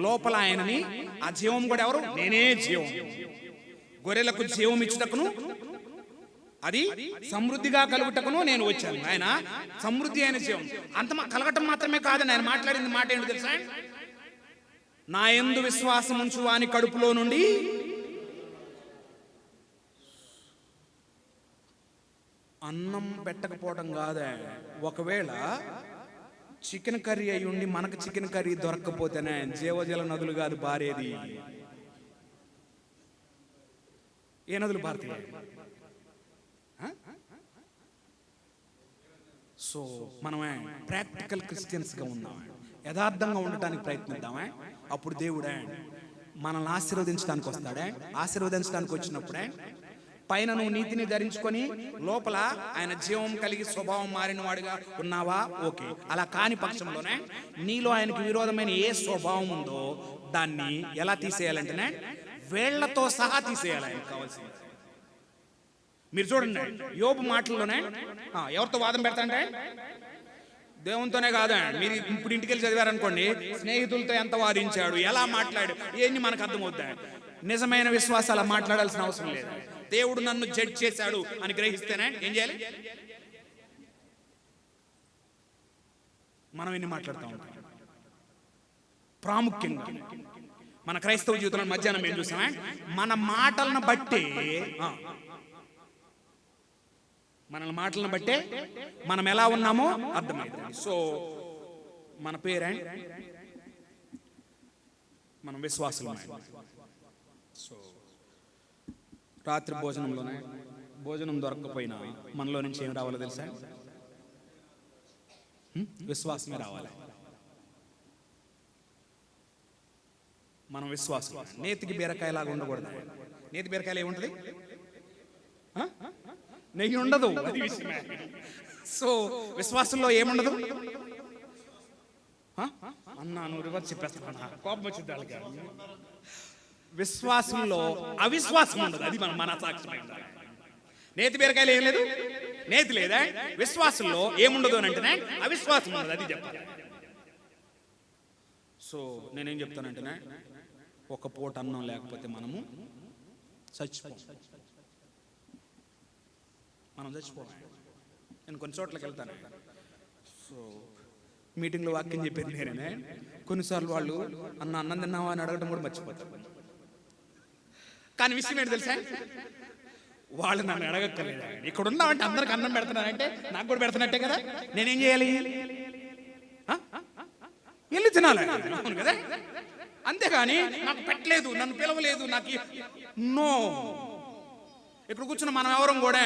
లోపల ఆయనని, ఆ జీవం కూడా ఎవరు? నేనే జీవం. గొర్రెలకు జీవం ఇచ్చుటకును అది సమృద్ధిగా కలుగుటకును నేను వచ్చాను. ఆయన సమృద్ధి అయిన జీవం. అంత కలగటం మాత్రమే కాదని ఆయన మాట్లాడింది మాట ఏంటో తెలుసా? నా యందు విశ్వాసం ఉంచు వాని కడుపులో నుండి అన్నం పెట్టకపోవడం కాదే. ఒకవేళ చికెన్ కర్రీ అయి ఉండి మనకు చికెన్ కర్రీ దొరకకపోతేనే జీవజల నదులు కాదు బారేది. ఏ నదులు భారతీయ? సో మనమే ప్రాక్టికల్ క్రిస్టియన్స్గా ఉందామే, యథార్థంగా ఉండటానికి ప్రయత్నిద్దామే. అప్పుడు దేవుడే మనల్ని ఆశీర్వదించడానికి వస్తాడే. ఆశీర్వదించడానికి వచ్చినప్పుడే పైన నువ్వు నీతిని ధరించుకొని లోపల ఆయన జీవం కలిగి స్వభావం మారిన వాడిగా ఉన్నావా? ఓకే. అలా కాని పక్షంలోనే నీలో ఆయనకు విరోధమైన ఏ స్వభావం ఉందో దాన్ని ఎలా తీసేయాలంటేనే వేళ్లతో సహా తీసేయాలి. ఆయనకు కావాల్సింది మీరు చూడండి, యోబు మాటల్లోనే ఎవరితో వాదం పెడతాంటే దేవునితోనే కాదా. మీరు ఇప్పుడు ఇంటికి వెళ్ళి చదివారనుకోండి, స్నేహితులతో ఎంత వాదించాడు, ఎలా మాట్లాడు, ఇవన్నీ మనకు అర్థమవుతాయి. నిజమైన విశ్వాసాలు మాట్లాడాల్సిన అవసరం లేదు. దేవుడు నన్ను జడ్జ్ చేశాడు అని గ్రహిస్తేనే ఏం చేయాలి? మనం ఎన్ని మాట్లాడుతూ ఉంటాం. ప్రాముఖ్యంగా మన క్రైస్తవ జీవితంలో మధ్యాహ్నం ఏం చూసామా? మన మాటలను బట్టి మనం ఎలా ఉన్నామో అర్థమవుతుంది. సో మన పేరెంట్ మనం విశ్వాసులు. సో రాత్రి భోజనంలోనే భోజనం దొరకకపోయినా మనలో నుంచి ఏం రావాలో తెలుసా? విశ్వాసమే రావాలి. మనం విశ్వాసం. నేతికి బీరకాయలాగా ఉండకూడదు. నేతి బీరకాయలు ఏముంటుంది? నెయ్యి ఉండదు. అది విషయమే. సో విశ్వాసంలో ఏముండదు అన్నా, నువ్వు రివర్స్ చెప్పేస్తున్నా, కోపం వచ్చింది వాళ్ళకి. విశ్వాసంలో అవిశ్వాసం ఉండదు. అది మన సాక్షి. నేతి బీరకాయలు ఏం లేదు, నేతి లేదా? విశ్వాసంలో ఏముండదు అని అంటేనే అవిశ్వాసం ఉండదు. అది చెప్పాలి. సో నేనేం చెప్తానంటేనే, ఒక పూట అన్నం లేకపోతే మనము చచ్చిపోతాం. నేను కొన్ని చోట్లకి వెళ్తాను. సో మీటింగ్లో వాక్యం చెప్పేది నేనే. కొన్నిసార్లు వాళ్ళు అన్నం తిన్నావా అని అడగడం కూడా మర్చిపోతారు. కానీ విషయం ఏంటి తెలుసా? వాళ్ళు నన్ను అడగక్కర్లేదు. ఇక్కడ ఉన్నామంటే అందరికి అన్నం పెడుతున్నానంటే నాకు కూడా పెడుతున్నట్టే కదా. నేనేం చేయాలి? వెళ్ళి తినాలి కదా. అంతేగాని నాకు పెట్టలేదు, నన్ను పిలవలేదు, నాకు నో. ఇక్కడ కూర్చున్న మనం ఎవరం కూడా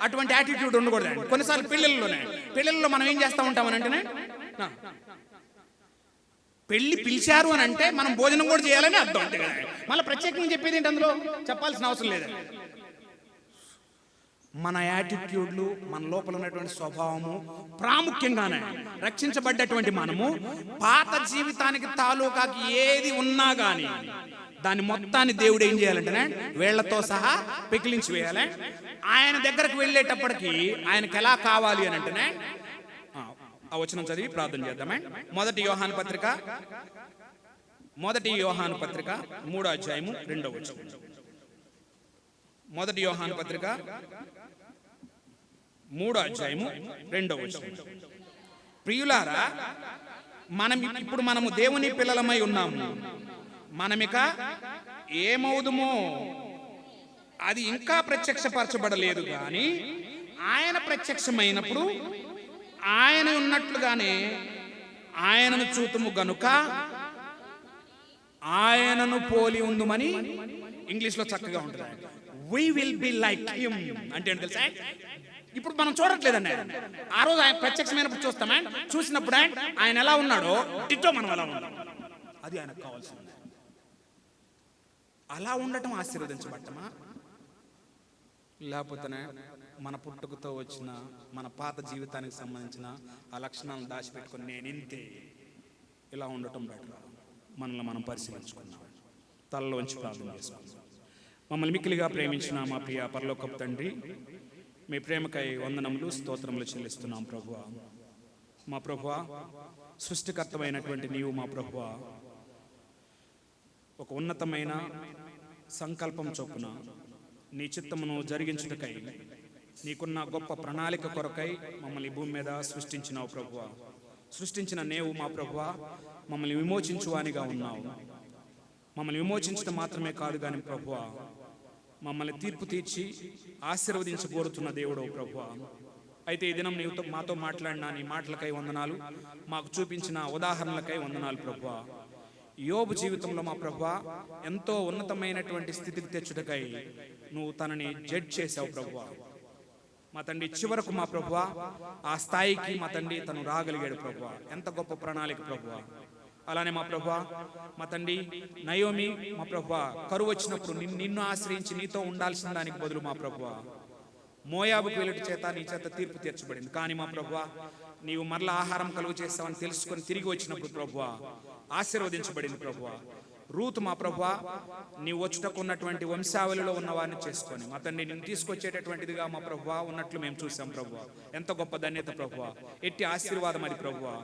అటువంటి యాటిట్యూడ్ ఉండకూడదు. కొన్నిసార్లు పెళ్ళిళ్ళలో మనం ఏం చేస్తూ ఉంటామని అంటేనే, పెళ్లి పిలిచారు అని అంటే మనం భోజనం కూడా చేయాలని అర్థం. అంతే కదా. మళ్ళీ ప్రత్యేకంగా చెప్పేది ఏంటి? అందులో చెప్పాల్సిన అవసరం లేదు. మన యాటిట్యూడ్లు, మన లోపల ఉన్నటువంటి స్వభావము, ప్రాముఖ్యంగానే రక్షించబడ్డటువంటి మనము పాత జీవితానికి తాలూకాకి ఏది ఉన్నా గానీ దాన్ని మొత్తాన్ని దేవుడు ఏం చేయాలంటేనే వేళ్లతో సహా పెకిలించి వేయాలి. ఆయన దగ్గరకు వెళ్ళేటప్పటికి ఆయనకు ఎలా కావాలి అని అంటేనే ఆ వచనం చదివి ప్రార్థన చేద్దామే. మొదటి యోహాను పత్రిక 3వ అధ్యాయము 2వ వచనం. మొదటి యోహాను పత్రిక 3వ అధ్యాయము 2వ వచనం. ప్రియులారా, మనము దేవుని పిల్లలమై ఉన్నాము. మనమిక ఏమవుదుమో అది ఇంకా ప్రత్యక్షపరచబడలేదు, కానీ ఆయన ప్రత్యక్షమైనప్పుడు ఆయన ఉన్నట్లుగానే ఆయనను చూతుము గనుక ఆయనను పోలి ఉందుమని ఇంగ్లీష్లో చక్కగా ఉంటుంది. We will be like him అంటే ఏంటి తెలుసా? ఇప్పుడు మనం చూడట్లేదండి. ఆ రోజు ఆయన ప్రత్యక్షమైనప్పుడు చూస్తామా? చూసినప్పుడు ఆయన ఎలా ఉన్నాడో డిట్టో మనం ఎలా ఉన్నాం. అది ఆయనకు కావాల్సింది. అలా ఉండటం ఆశీర్వదించబట్టమా? లేకపోతేనే మన పుట్టుకతో వచ్చిన మన పాత జీవితానికి సంబంధించిన ఆ లక్షణాలను దాచిపెట్టుకొని నేను ఇంతే ఇలా ఉండటం బెటర్. మనల్ని మనం పరిశీలించుకున్నాం. తలలోంచి ప్రార్థన చేసుకుందాం. మమ్మల్ని మిక్కిలిగా ప్రేమించిన మా ప్రియ పరలోకపు తండ్రి, మీ ప్రేమకై వందనములు స్తోత్రములు చెల్లిస్తున్నాం ప్రభువా. మా ప్రభువా, సృష్టికర్తమైనటువంటి నీవు మా ప్రభువా ఒక ఉన్నతమైన సంకల్పం చొప్పున నీ చిత్తమును జరిగించుటకై నీకున్న గొప్ప ప్రణాళిక కొరకై మమ్మల్ని భూమి మీద సృష్టించినావు ప్రభువా. సృష్టించిన నీవు మా ప్రభువా మమ్మల్ని విమోచించువానిగా ఉన్నావు. మమ్మల్ని విమోచించడం మాత్రమే కాదు కానీ ప్రభువా, మమ్మల్ని తీర్పు తీర్చి ఆశీర్వదించబోరుతున్న దేవుడవు ప్రభువా. అయితే ఈ దినం నీవుతో మాతో మాట్లాడిన నీ మాటలకై వందనాలు, మాకు చూపించిన ఉదాహరణలకై వందనాలు ప్రభువా. యోబు జీవితంలో మా ప్రభువా ఎంతో ఉన్నతమైనటువంటి స్థితికి తెచ్చుటకై నువ్వు తనని జడ్జ్ చేసావు ప్రభువా. మా తండ్రి చివరకు మా ప్రభువా ఆ స్థాయికి మా తండ్రి తను రాగలిగాడు ప్రభువా. ఎంత గొప్ప ప్రణాళిక ప్రభువా. అలానే మా ప్రభువా మా తండ్రి నయోమి మా ప్రభువా కరువు వచ్చినప్పుడు నిన్ను ఆశ్రయించి నీతో ఉండాల్సిన దానికి బదులు మా ప్రభువా మోయాబుకు వెళ్ళుట చేత నీ చేత తీర్పు తీర్చబడింది. కానీ మా ప్రభువా నీవు మరలా ఆహారం కలుగు చేస్తావని తెలుసుకొని తిరిగి వచ్చినప్పుడు ప్రభువా ఆశీర్వదించబడింది ప్రభువా. రూతు మా ప్రభువా నీవు వచ్చుటకు ఉన్నటువంటి వంశావళిలో ఉన్న వారిని చేసుకొని మా తండ్రి నేను తీసుకొచ్చేటటువంటిదిగా మా ప్రభువా ఉన్నట్లు మేము చూసాం ప్రభువా. ఎంత గొప్ప ధన్యత ప్రభువా, ఎట్టి ఆశీర్వాదం అది ప్రభువా.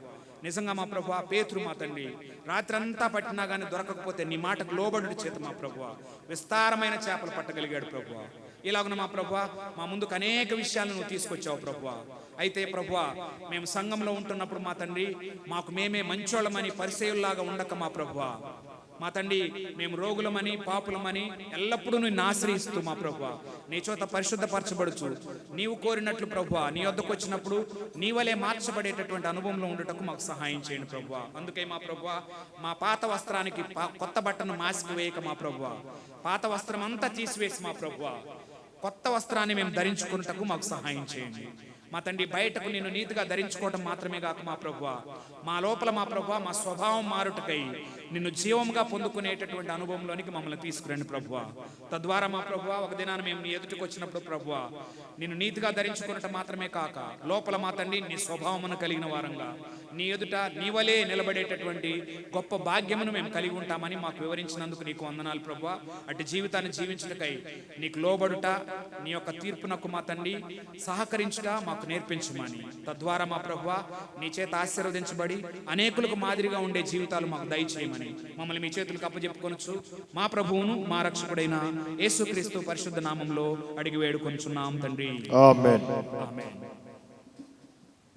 నిజంగా మా ప్రభువా పేతురు మా తండ్రి రాత్రంతా పట్టినా కానీ దొరకకపోతే నీ మాటకు లోబడుడి చేత మా ప్రభువా విస్తారమైన చేపలు పట్టగలిగాడు ప్రభువా. ఇలాగున మా ప్రభువా మా ముందుకు అనేక విషయాలను నువ్వు తీసుకొచ్చావు ప్రభువా. అయితే ప్రభువా మేము సంఘంలో ఉంటున్నప్పుడు మా తండ్రి మాకు మేమే మంచోళ్ళమని పరిచయుల్లాగా ఉండక మా ప్రభువా మా తండ్రి మేము రోగులమని పాపులమని ఎల్లప్పుడూ నిన్ను ఆశ్రయిస్తూ మా ప్రభువా నీ చోత పరిశుద్ధపరచబడుచు నీవు కోరినట్లు ప్రభువా నీ వద్దకు వచ్చినప్పుడు నీ వలే మార్చబడేటటువంటి అనుభవంలో ఉండటకు మాకు సహాయం చేయండి ప్రభువా. అందుకే మా ప్రభువా మా పాత వస్త్రానికి కొత్త బట్టను మాసిక వేయక మా ప్రభువా పాత వస్త్రం అంతా తీసివేసి మా ప్రభువా కొత్త వస్త్రాన్ని మేము ధరించుకున్నటకు మాకు సహాయం చేయండి. మా తండ్రి బయటకు నేను నీతిగా ధరించుకోవటం మాత్రమే కాక మా ప్రభువా మా లోపల మా ప్రభువా మా స్వభావం మారుటకై నిన్ను జీవంగా పొందుకునేటటువంటి అనుభవంలోనికి మమ్మల్ని తీసుకురండి ప్రభువా. తద్వారా మా ప్రభువా ఒక దినాన్ని మేము నీ ఎదుటికి వచ్చినప్పుడు ప్రభువా నిన్ను నీతిగా ధరించుకున్నటం మాత్రమే కాక లోపల మా తండ్రి నీ స్వభావమును కలిగిన వారంగా నీ ఎదుట నీవలే నిలబడేటటువంటి గొప్ప భాగ్యమును మేము కలిగి ఉంటామని మాకు వివరించినందుకు నీకు వందనాలు ప్రభువా. అటు జీవితాన్ని జీవించుటకై నీకు లోబడుట నీ యొక్క తీర్పునకు మా తండ్రి సహకరించుట మాకు నేర్పించమని తద్వారా మా ప్రభువా నీ చేత ఆశీర్వదించబడి అనేకులకు మాదిరిగా ఉండే జీవితాలు మాకు దయచేయమని మమ్మల్ని మీ చేతులకు అప్పజెప్పుకొనొచ్చు మా ప్రభువును మా రక్షకుడైన యేసుక్రీస్తు పరిశుద్ధ నామంలో అడిగి వేడుకొనుచున్నాం తండ్రి. ఆమేన్. ఆమేన్.